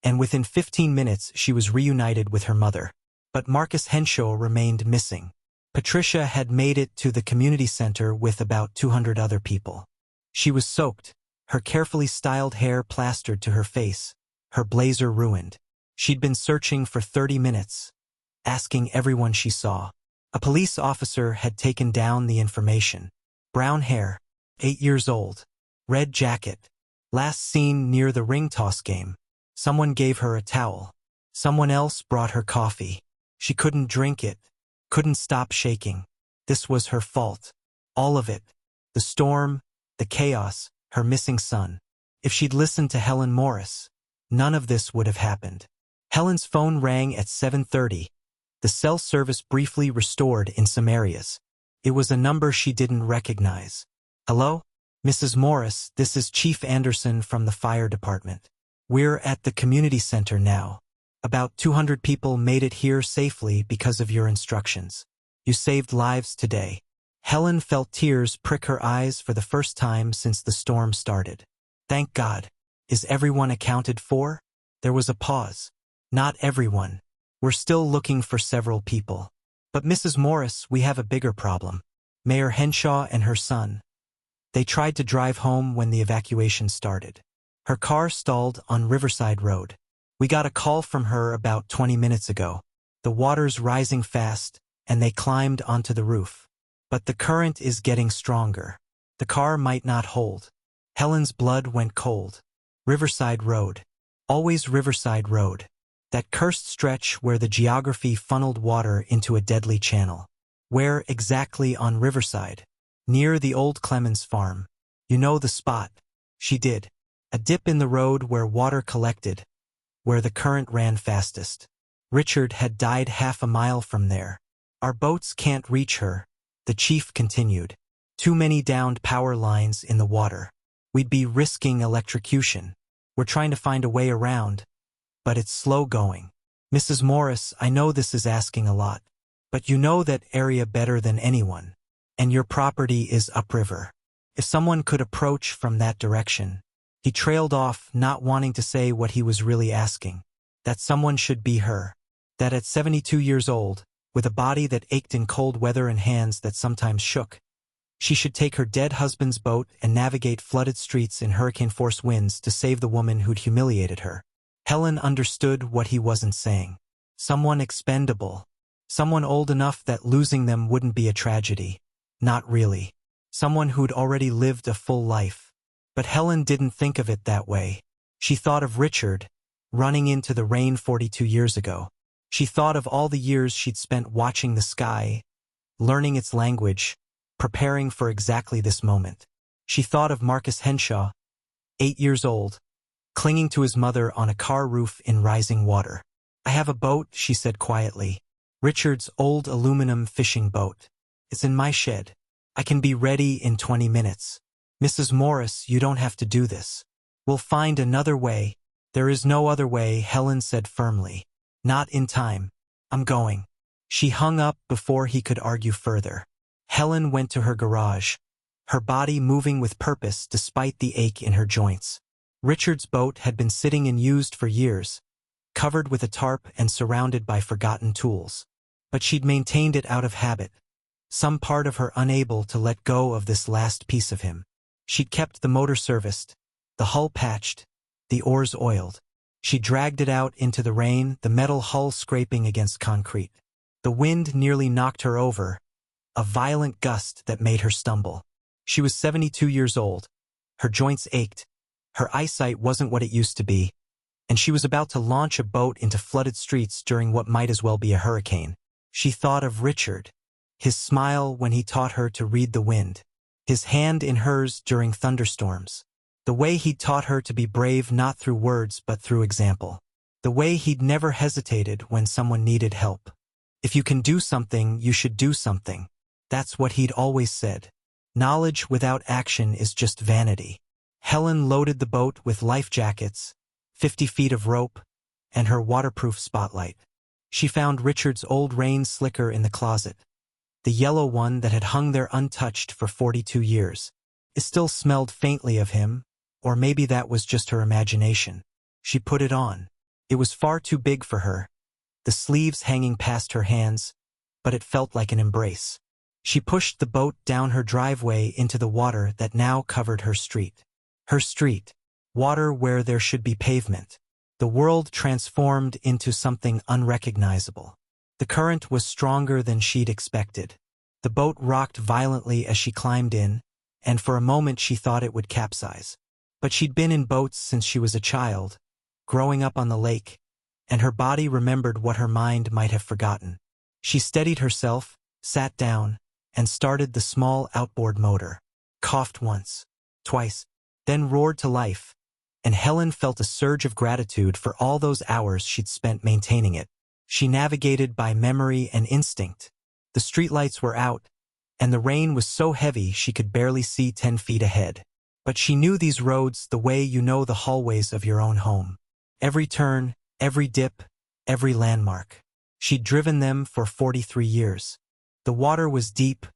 and within 15 minutes she was reunited with her mother. But Marcus Henshaw remained missing. Patricia had made it to the community center with about 200 other people. She was soaked, her carefully styled hair plastered to her face, her blazer ruined. She'd been searching for 30 minutes, asking everyone she saw. A police officer had taken down the information. Brown hair, 8 years old, red jacket, last seen near the ring toss game. Someone gave her a towel. Someone else brought her coffee. She couldn't drink it, couldn't stop shaking. This was her fault. All of it. The storm, the chaos, her missing son. If she'd listened to Helen Morris, none of this would have happened. Helen's phone rang at 7:30. The cell service briefly restored in some areas. It was a number she didn't recognize. Hello? Mrs. Morris, this is Chief Anderson from the fire department. We're at the community center now. About 200 people made it here safely because of your instructions. You saved lives today. Helen felt tears prick her eyes for the first time since the storm started. Thank God. Is everyone accounted for? There was a pause. Not everyone. We're still looking for several people. But Mrs. Morris, we have a bigger problem. Mayor Henshaw and her son. They tried to drive home when the evacuation started. Her car stalled on Riverside Road. We got a call from her about 20 minutes ago. The water's rising fast, and they climbed onto the roof. But the current is getting stronger. The car might not hold. Helen's blood went cold. Riverside Road. Always Riverside Road. That cursed stretch where the geography funneled water into a deadly channel. Where exactly on Riverside? Near the old Clemens farm. You know the spot. She did. A dip in the road where water collected, where the current ran fastest. Richard had died half a mile from there. Our boats can't reach her, the chief continued. Too many downed power lines in the water. We'd be risking electrocution. We're trying to find a way around, but it's slow going. Mrs. Morris, I know this is asking a lot, but you know that area better than anyone, and your property is upriver. If someone could approach from that direction. He trailed off, not wanting to say what he was really asking. That someone should be her. That at 72 years old, with a body that ached in cold weather and hands that sometimes shook, she should take her dead husband's boat and navigate flooded streets in hurricane-force winds to save the woman who'd humiliated her. Helen understood what he wasn't saying. Someone expendable. Someone old enough that losing them wouldn't be a tragedy. Not really. Someone who'd already lived a full life. But Helen didn't think of it that way. She thought of Richard, running into the rain 42 years ago. She thought of all the years she'd spent watching the sky, learning its language, preparing for exactly this moment. She thought of Marcus Henshaw, 8 years old, clinging to his mother on a car roof in rising water. I have a boat, she said quietly. Richard's old aluminum fishing boat. It's in my shed. I can be ready in 20 minutes. Mrs. Morris, you don't have to do this. We'll find another way. There is no other way, Helen said firmly. Not in time. I'm going. She hung up before he could argue further. Helen went to her garage, her body moving with purpose despite the ache in her joints. Richard's boat had been sitting unused for years, covered with a tarp and surrounded by forgotten tools. But she'd maintained it out of habit, some part of her unable to let go of this last piece of him. She'd kept the motor serviced, the hull patched, the oars oiled. She dragged it out into the rain, the metal hull scraping against concrete. The wind nearly knocked her over, a violent gust that made her stumble. She was 72 years old. Her joints ached. Her eyesight wasn't what it used to be, and she was about to launch a boat into flooded streets during what might as well be a hurricane. She thought of Richard, his smile when he taught her to read the wind, his hand in hers during thunderstorms, the way he'd taught her to be brave not through words but through example, the way he'd never hesitated when someone needed help. If you can do something, you should do something. That's what he'd always said. Knowledge without action is just vanity. Helen loaded the boat with life jackets, 50 feet of rope, and her waterproof spotlight. She found Richard's old rain slicker in the closet. The yellow one that had hung there untouched for 42 years. It still smelled faintly of him, or maybe that was just her imagination. She put it on. It was far too big for her, the sleeves hanging past her hands, but it felt like an embrace. She pushed the boat down her driveway into the water that now covered her street. Her street. Water where there should be pavement. The world transformed into something unrecognizable. The current was stronger than she'd expected. The boat rocked violently as she climbed in, and for a moment she thought it would capsize. But she'd been in boats since she was a child, growing up on the lake, and her body remembered what her mind might have forgotten. She steadied herself, sat down, and started the small outboard motor. Coughed once, twice, then roared to life, and Helen felt a surge of gratitude for all those hours she'd spent maintaining it. She navigated by memory and instinct. The streetlights were out, and the rain was so heavy she could barely see 10 feet ahead. But she knew these roads the way you know the hallways of your own home. Every turn, every dip, every landmark. She'd driven them for 43 years. The water was deep,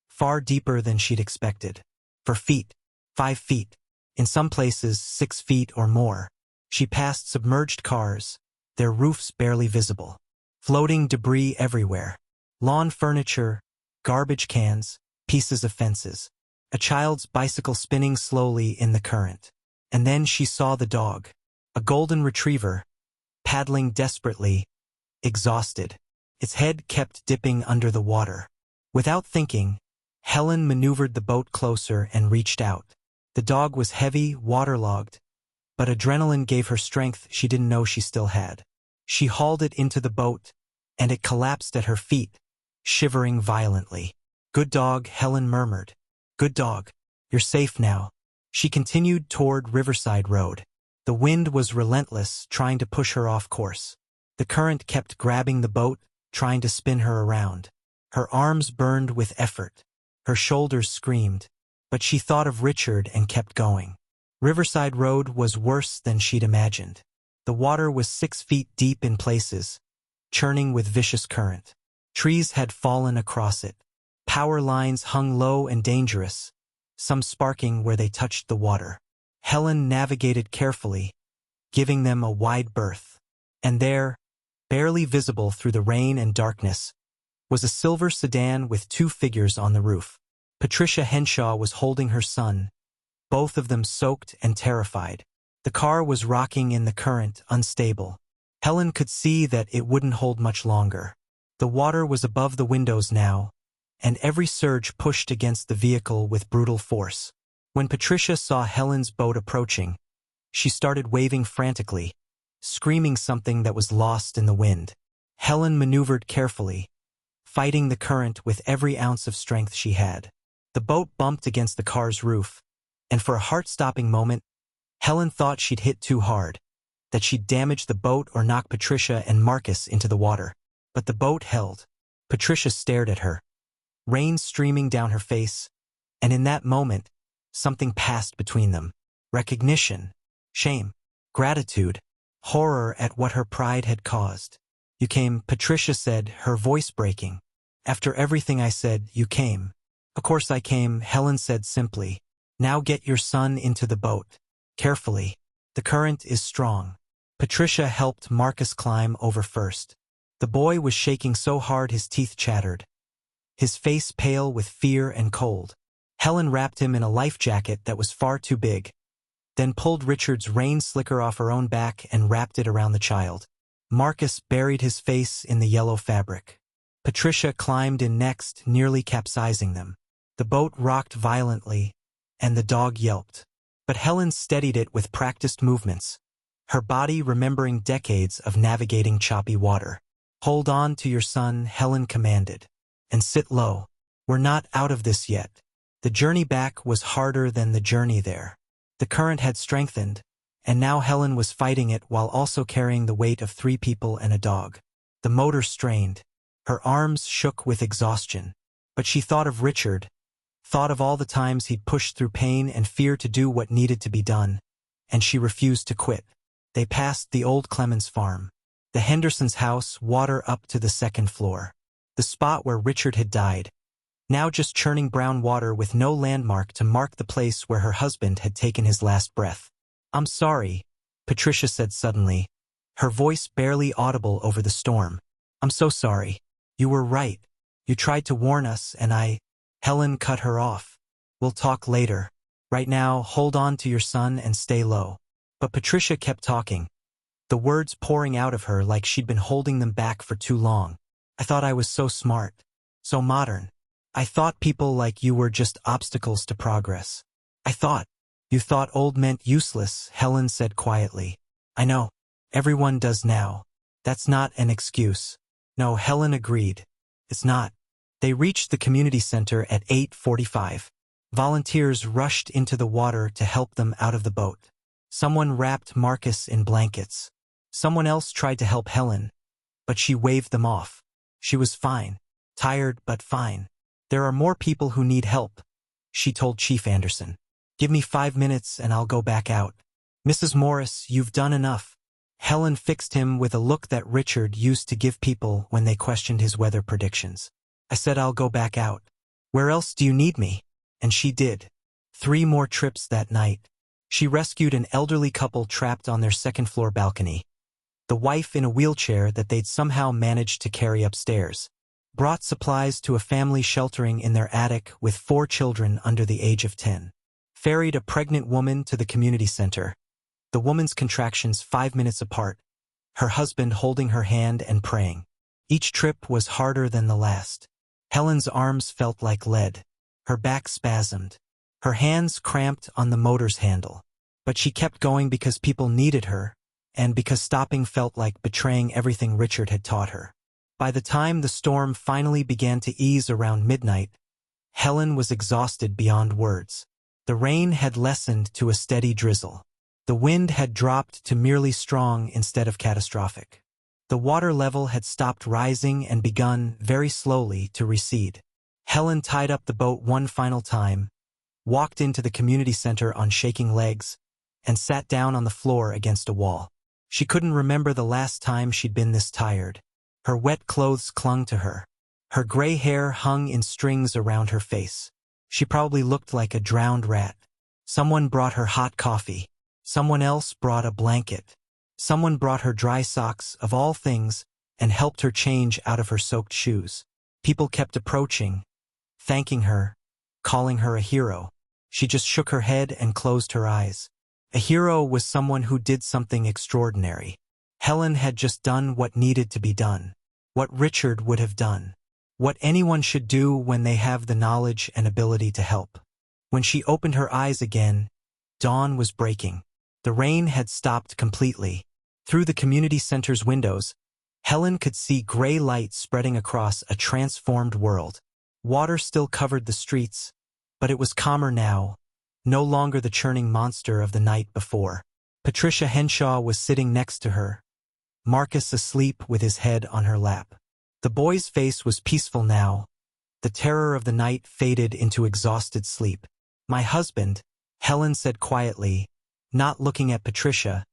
far deeper than she'd expected. For feet, 5 feet, in some places 6 feet or more. She passed submerged cars, their roofs barely visible. Floating debris everywhere. Lawn furniture, garbage cans, pieces of fences. A child's bicycle spinning slowly in the current. And then she saw the dog, a golden retriever, paddling desperately, exhausted. Its head kept dipping under the water. Without thinking, Helen maneuvered the boat closer and reached out. The dog was heavy, waterlogged, but adrenaline gave her strength she didn't know she still had. She hauled it into the boat, and it collapsed at her feet, shivering violently. "Good dog," Helen murmured. "Good dog. You're safe now." She continued toward Riverside Road. The wind was relentless, trying to push her off course. The current kept grabbing the boat, trying to spin her around. Her arms burned with effort. Her shoulders screamed. But she thought of Richard and kept going. Riverside Road was worse than she'd imagined. The water was 6 feet deep in places, churning with vicious current. Trees had fallen across it. Power lines hung low and dangerous, some sparking where they touched the water. Helen navigated carefully, giving them a wide berth. And there, barely visible through the rain and darkness, was a silver sedan with 2 figures on the roof. Patricia Henshaw was holding her son, both of them soaked and terrified. The car was rocking in the current, unstable. Helen could see that it wouldn't hold much longer. The water was above the windows now, and every surge pushed against the vehicle with brutal force. When Patricia saw Helen's boat approaching, she started waving frantically, screaming something that was lost in the wind. Helen maneuvered carefully, fighting the current with every ounce of strength she had. The boat bumped against the car's roof, and for a heart-stopping moment, Helen thought she'd hit too hard, that she'd damage the boat or knock Patricia and Marcus into the water. But the boat held. Patricia stared at her, rain streaming down her face, and in that moment, something passed between them. Recognition, shame, gratitude, horror at what her pride had caused. "You came," Patricia said, her voice breaking. "After everything I said, you came." "Of course I came," Helen said simply. "Now get your son into the boat. Carefully. The current is strong." Patricia helped Marcus climb over first. The boy was shaking so hard his teeth chattered, his face pale with fear and cold. Helen wrapped him in a life jacket that was far too big, then pulled Richard's rain slicker off her own back and wrapped it around the child. Marcus buried his face in the yellow fabric. Patricia climbed in next, nearly capsizing them. The boat rocked violently, and the dog yelped. But Helen steadied it with practiced movements, her body remembering decades of navigating choppy water. Hold on to your son, Helen commanded. And sit low. We're not out of this yet. The journey back was harder than the journey there. The current had strengthened, and now Helen was fighting it while also carrying the weight of 3 people and a dog. The motor strained. Her arms shook with exhaustion. But she thought of Richard, thought of all the times he'd pushed through pain and fear to do what needed to be done, and she refused to quit. They passed the old Clemens farm, the Hendersons' house, water up to the 2nd floor, the spot where Richard had died, now just churning brown water with no landmark to mark the place where her husband had taken his last breath. "I'm sorry," Patricia said suddenly, her voice barely audible over the storm. "I'm so sorry. You were right. You tried to warn us and Helen cut her off. "We'll talk later. Right now, hold on to your son and stay low." But Patricia kept talking, the words pouring out of her like she'd been holding them back for too long. "I thought I was so smart, so modern. I thought people like you were just obstacles to progress. You thought old meant useless," Helen said quietly. "I know. Everyone does now. That's not an excuse." "No," Helen agreed. "It's not." They reached the community center at 8:45. Volunteers rushed into the water to help them out of the boat. Someone wrapped Marcus in blankets. Someone else tried to help Helen, but she waved them off. She was fine. Tired, but fine. "There are more people who need help," she told Chief Anderson. "Give me 5 minutes and I'll go back out." "Mrs. Morris, you've done enough." Helen fixed him with a look that Richard used to give people when they questioned his weather predictions. "I said I'll go back out. Where else do you need me?" And she did. 3 more trips that night. She rescued an elderly couple trapped on their 2nd-floor balcony. The wife in a wheelchair that they'd somehow managed to carry upstairs. Brought supplies to a family sheltering in their attic with 4 children under the age of 10. Ferried a pregnant woman to the community center. The woman's contractions 5 minutes apart. Her husband holding her hand and praying. Each trip was harder than the last. Helen's arms felt like lead. Her back spasmed. Her hands cramped on the motor's handle. But she kept going because people needed her, and because stopping felt like betraying everything Richard had taught her. By the time the storm finally began to ease around midnight, Helen was exhausted beyond words. The rain had lessened to a steady drizzle. The wind had dropped to merely strong instead of catastrophic. The water level had stopped rising and begun, very slowly, to recede. Helen tied up the boat one final time, walked into the community center on shaking legs, and sat down on the floor against a wall. She couldn't remember the last time she'd been this tired. Her wet clothes clung to her. Her gray hair hung in strings around her face. She probably looked like a drowned rat. Someone brought her hot coffee. Someone else brought a blanket. Someone brought her dry socks, of all things, and helped her change out of her soaked shoes. People kept approaching, thanking her, calling her a hero. She just shook her head and closed her eyes. A hero was someone who did something extraordinary. Helen had just done what needed to be done. What Richard would have done. What anyone should do when they have the knowledge and ability to help. When she opened her eyes again, dawn was breaking. The rain had stopped completely. Through the community center's windows, Helen could see gray light spreading across a transformed world. Water still covered the streets, but it was calmer now, no longer the churning monster of the night before. Patricia Henshaw was sitting next to her, Marcus asleep with his head on her lap. The boy's face was peaceful now. The terror of the night faded into exhausted sleep. "My husband," Helen said quietly, not looking at Patricia,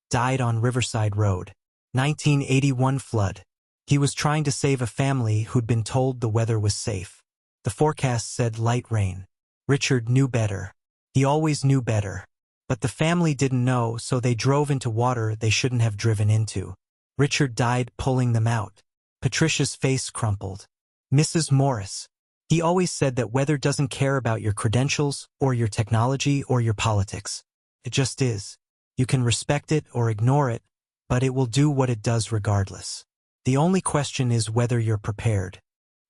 "died on Riverside Road. 1981 flood. He was trying to save a family who'd been told the weather was safe. The forecast said light rain. Richard knew better. He always knew better. But the family didn't know, so they drove into water they shouldn't have driven into. Richard died pulling them out." Patricia's face crumpled. "Mrs. Morris, he always said that weather doesn't care about your credentials or your technology or your politics. It just is. You can respect it or ignore it, but it will do what it does regardless. The only question is whether you're prepared."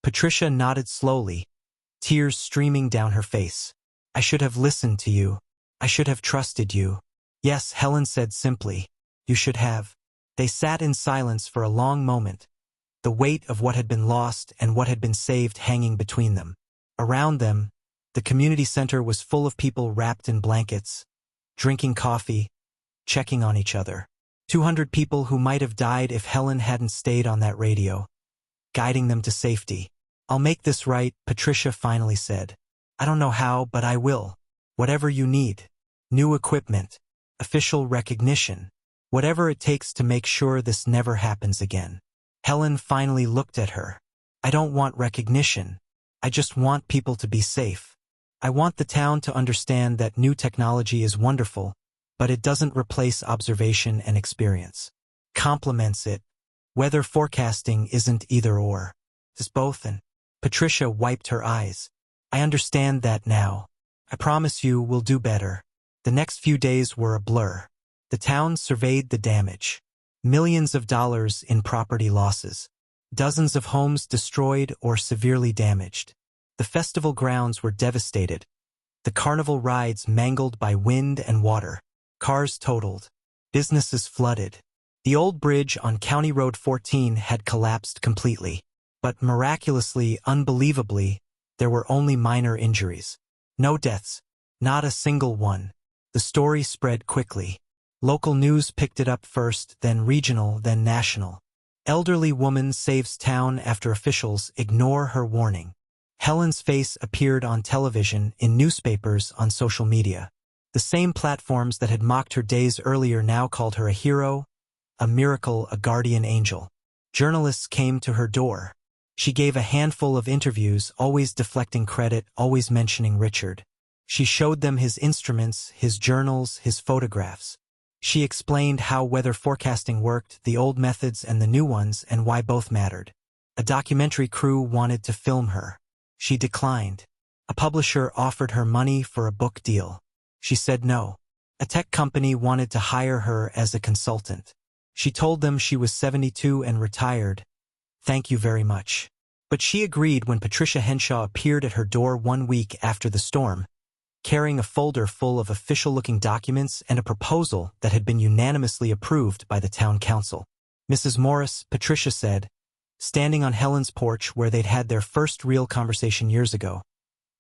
Patricia nodded slowly, tears streaming down her face. "I should have listened to you. I should have trusted you." "Yes," Helen said simply. "You should have." They sat in silence for a long moment, the weight of what had been lost and what had been saved hanging between them. Around them, the community center was full of people wrapped in blankets, drinking coffee, checking on each other. 200 people who might have died if Helen hadn't stayed on that radio, guiding them to safety. "I'll make this right," Patricia finally said. "I don't know how, but I will. Whatever you need. New equipment, official recognition, whatever it takes to make sure this never happens again." Helen finally looked at her. "I don't want recognition. I just want people to be safe. I want the town to understand that new technology is wonderful, but it doesn't replace observation and experience. Complements it. Weather forecasting isn't either or. It's both." And Patricia wiped her eyes. "I understand that now. I promise you we'll do better." The next few days were a blur. The town surveyed the damage. Millions of dollars in property losses. Dozens of homes destroyed or severely damaged. The festival grounds were devastated. The carnival rides mangled by wind and water. Cars totaled. Businesses flooded. The old bridge on County Road 14 had collapsed completely. But miraculously, unbelievably, there were only minor injuries. No deaths. Not a single one. The story spread quickly. Local news picked it up first, then regional, then national. Elderly woman saves town after officials ignore her warning. Helen's face appeared on television, in newspapers, on social media. The same platforms that had mocked her days earlier now called her a hero, a miracle, a guardian angel. Journalists came to her door. She gave a handful of interviews, always deflecting credit, always mentioning Richard. She showed them his instruments, his journals, his photographs. She explained how weather forecasting worked, the old methods and the new ones, and why both mattered. A documentary crew wanted to film her. She declined. A publisher offered her money for a book deal. She said no. A tech company wanted to hire her as a consultant. She told them she was 72 and retired. "Thank you very much." But she agreed when Patricia Henshaw appeared at her door 1 week after the storm, carrying a folder full of official-looking documents and a proposal that had been unanimously approved by the town council. "Mrs. Morris," Patricia said, standing on Helen's porch where they'd had their first real conversation years ago,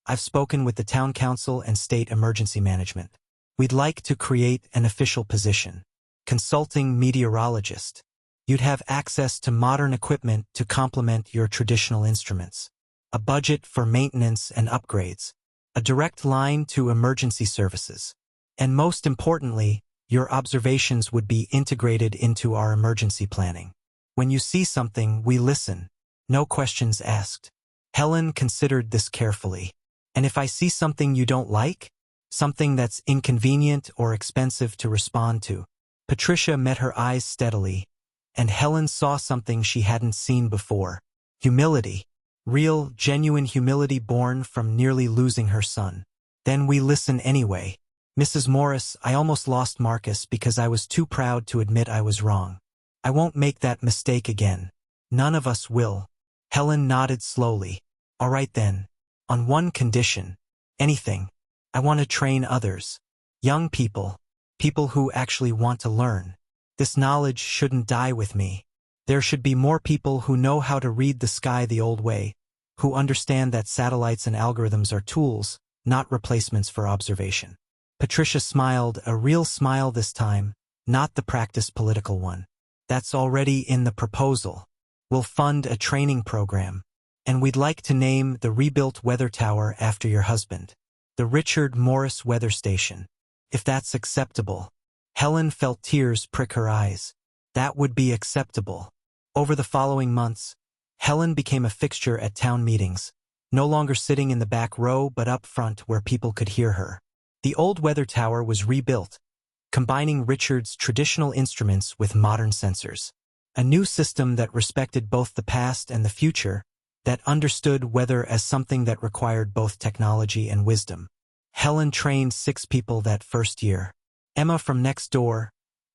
"I've spoken with the town council and state emergency management. We'd like to create an official position. Consulting meteorologist. You'd have access to modern equipment to complement your traditional instruments. A budget for maintenance and upgrades. A direct line to emergency services. And most importantly, your observations would be integrated into our emergency planning. When you see something, we listen. No questions asked." Helen considered this carefully. "And if I see something you don't like? Something that's inconvenient or expensive to respond to?" Patricia met her eyes steadily, and Helen saw something she hadn't seen before. Humility. Real, genuine humility born from nearly losing her son. "Then we listen anyway. Mrs. Morris, I almost lost Marcus because I was too proud to admit I was wrong. I won't make that mistake again. None of us will." Helen nodded slowly. "All right then. On one condition. Anything. I want to train others. Young people. People who actually want to learn. This knowledge shouldn't die with me. There should be more people who know how to read the sky the old way, who understand that satellites and algorithms are tools, not replacements for observation." Patricia smiled, a real smile this time, not the practiced political one. "That's already in the proposal. We'll fund a training program. And we'd like to name the rebuilt weather tower after your husband. The Richard Morris Weather Station. If that's acceptable." Helen felt tears prick her eyes. That would be acceptable. Over the following months, Helen became a fixture at town meetings, no longer sitting in the back row but up front where people could hear her. The old weather tower was rebuilt, combining Richard's traditional instruments with modern sensors. A new system that respected both the past and the future, that understood weather as something that required both technology and wisdom. Helen trained 6 people that first year. Emma from next door,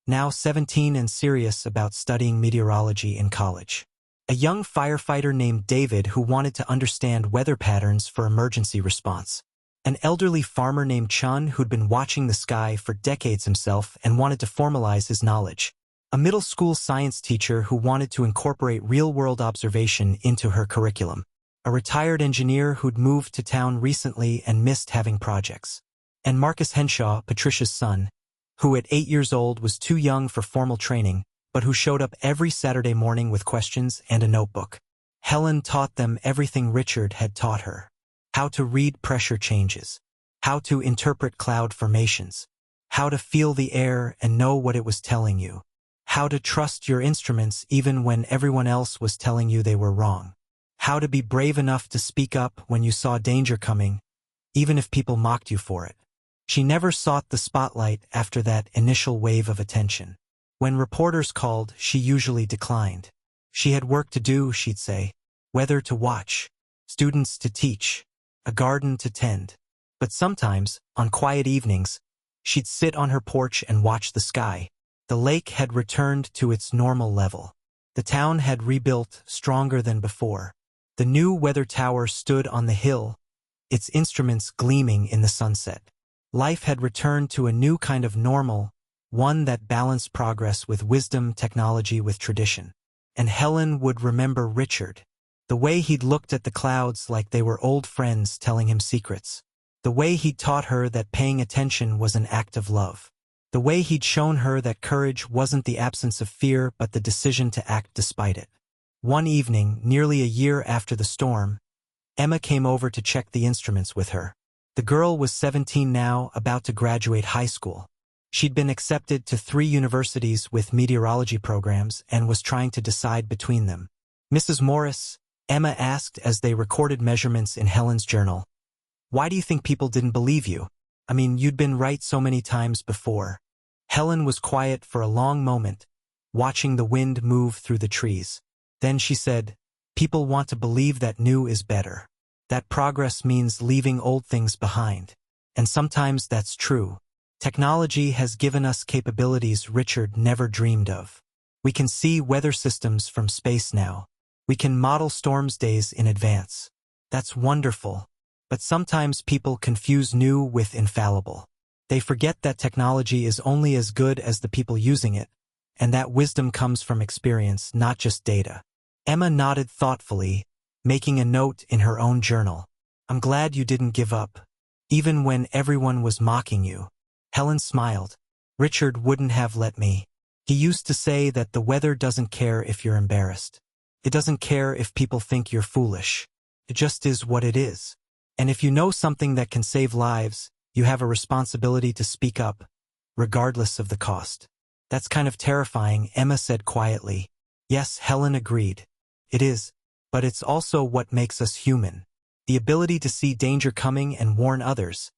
now 17 and serious about studying meteorology in college. A young firefighter named David who wanted to understand weather patterns for emergency response. An elderly farmer named Chun who'd been watching the sky for decades himself and wanted to formalize his knowledge. a middle school science teacher who wanted to incorporate real-world observation into her curriculum, a retired engineer who'd moved to town recently and missed having projects, and Marcus Henshaw, Patricia's son, who at 8 years old was too young for formal training, but who showed up every Saturday morning with questions and a notebook. Helen taught them everything Richard had taught her: how to read pressure changes, how to interpret cloud formations, how to feel the air and know what it was telling you, how to trust your instruments even when everyone else was telling you they were wrong, how to be brave enough to speak up when you saw danger coming, even if people mocked you for it. She never sought the spotlight after that initial wave of attention. When reporters called, she usually declined. She had work to do, she'd say, weather to watch, students to teach, a garden to tend. But sometimes, on quiet evenings, she'd sit on her porch and watch the sky. The lake had returned to its normal level. The town had rebuilt stronger than before. The new weather tower stood on the hill, its instruments gleaming in the sunset. Life had returned to a new kind of normal, one that balanced progress with wisdom, technology with tradition. And Helen would remember Richard, the way he'd looked at the clouds like they were old friends telling him secrets, the way he'd taught her that paying attention was an act of love, the way he'd shown her that courage wasn't the absence of fear but the decision to act despite it. One evening, nearly a year after the storm, Emma came over to check the instruments with her. The girl was 17 now, about to graduate high school. She'd been accepted to 3 universities with meteorology programs and was trying to decide between them. "Mrs. Morris," Emma asked as they recorded measurements in Helen's journal, "why do you think people didn't believe you? I mean, you'd been right so many times before." Helen was quiet for a long moment, watching the wind move through the trees. Then she said, "People want to believe that new is better. That progress means leaving old things behind. And sometimes that's true. Technology has given us capabilities Richard never dreamed of. We can see weather systems from space now. We can model storms days in advance. That's wonderful. But sometimes people confuse new with infallible. They forget that technology is only as good as the people using it, and that wisdom comes from experience, not just data." Emma nodded thoughtfully, making a note in her own journal. "I'm glad you didn't give up, even when everyone was mocking you." Helen smiled. "Richard wouldn't have let me. He used to say that the weather doesn't care if you're embarrassed. It doesn't care if people think you're foolish. It just is what it is. And if you know something that can save lives, you have a responsibility to speak up, regardless of the cost." "That's kind of terrifying," Emma said quietly. "Yes," Helen agreed. "It is. But it's also what makes us human. The ability to see danger coming and warn others,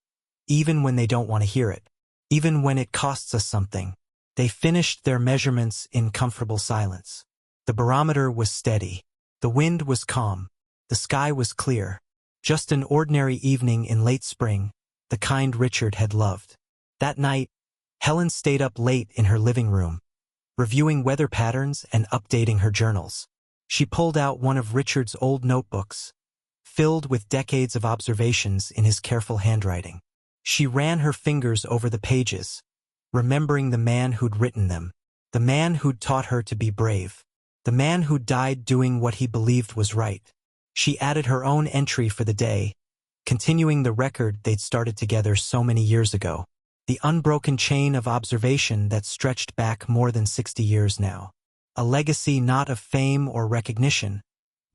even when they don't want to hear it, even when it costs us something." They finished their measurements in comfortable silence. The barometer was steady. The wind was calm. The sky was clear. Just an ordinary evening in late spring, the kind Richard had loved. That night, Helen stayed up late in her living room, reviewing weather patterns and updating her journals. She pulled out one of Richard's old notebooks, filled with decades of observations in his careful handwriting. She ran her fingers over the pages, remembering the man who'd written them, the man who'd taught her to be brave, the man who'd died doing what he believed was right. She added her own entry for the day, continuing the record they'd started together so many years ago, the unbroken chain of observation that stretched back more than 60 years now. A legacy not of fame or recognition,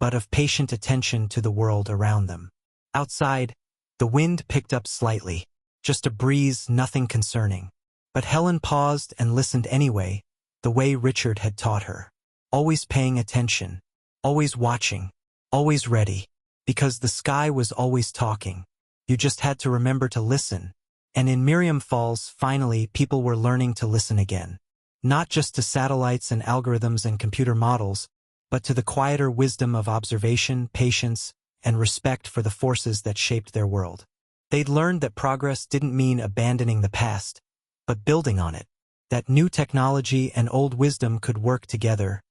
but of patient attention to the world around them. Outside, the wind picked up slightly, just a breeze, nothing concerning. But Helen paused and listened anyway, the way Richard had taught her. Always paying attention, always watching, always ready, because the sky was always talking. You just had to remember to listen. And in Miriam Falls, finally, people were learning to listen again. Not just to satellites and algorithms and computer models, but to the quieter wisdom of observation, patience, and respect for the forces that shaped their world. They'd learned that progress didn't mean abandoning the past, but building on it, that new technology and old wisdom could work together,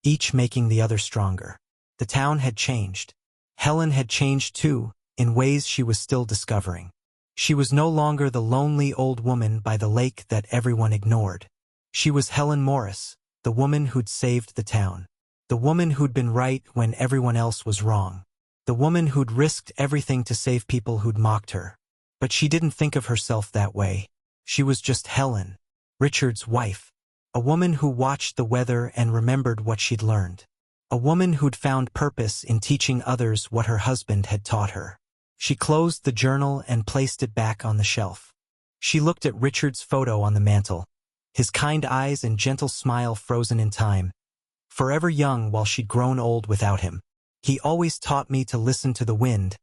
each making the other stronger. The town had changed. Helen had changed too, in ways she was still discovering. She was no longer the lonely old woman by the lake that everyone ignored. She was Helen Morris, the woman who'd saved the town. The woman who'd been right when everyone else was wrong. The woman who'd risked everything to save people who'd mocked her. But she didn't think of herself that way. She was just Helen, Richard's wife. A woman who watched the weather and remembered what she'd learned. A woman who'd found purpose in teaching others what her husband had taught her. She closed the journal and placed it back on the shelf. She looked at Richard's photo on the mantel, his kind eyes and gentle smile frozen in time, forever young while she'd grown old without him. He always taught me to listen to the wind,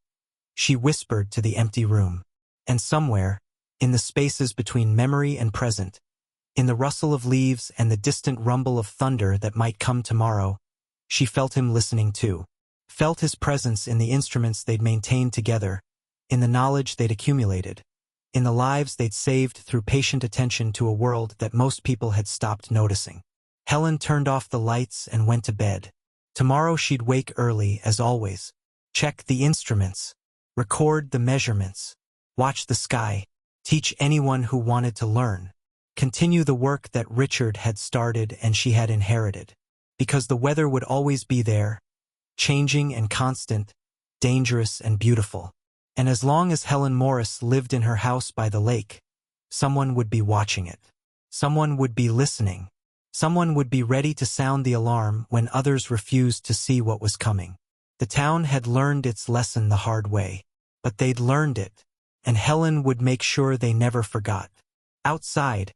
she whispered to the empty room. And somewhere, in the spaces between memory and present, in the rustle of leaves and the distant rumble of thunder that might come tomorrow, she felt him listening too. Felt his presence in the instruments they'd maintained together, in the knowledge they'd accumulated, in the lives they'd saved through patient attention to a world that most people had stopped noticing. Helen turned off the lights and went to bed. Tomorrow she'd wake early, as always. Check the instruments. Record the measurements. Watch the sky. Teach anyone who wanted to learn. Continue the work that Richard had started and she had inherited. Because the weather would always be there, changing and constant, dangerous and beautiful. And as long as Helen Morris lived in her house by the lake, someone would be watching it. Someone would be listening. Someone would be ready to sound the alarm when others refused to see what was coming. The town had learned its lesson the hard way, but they'd learned it, and Helen would make sure they never forgot. Outside,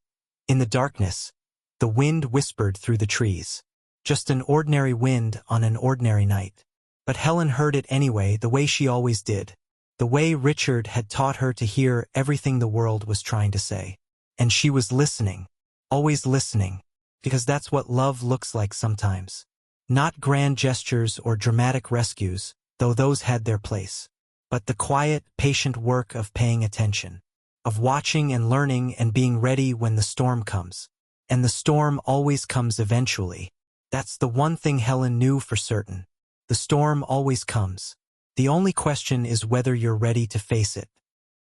in the darkness, the wind whispered through the trees. Just an ordinary wind on an ordinary night. But Helen heard it anyway, the way she always did. The way Richard had taught her to hear everything the world was trying to say. And she was listening, always listening, because that's what love looks like sometimes. Not grand gestures or dramatic rescues, though those had their place. But the quiet, patient work of paying attention. Of watching and learning and being ready when the storm comes. And the storm always comes eventually. That's the one thing Helen knew for certain. The storm always comes. The only question is whether you're ready to face it.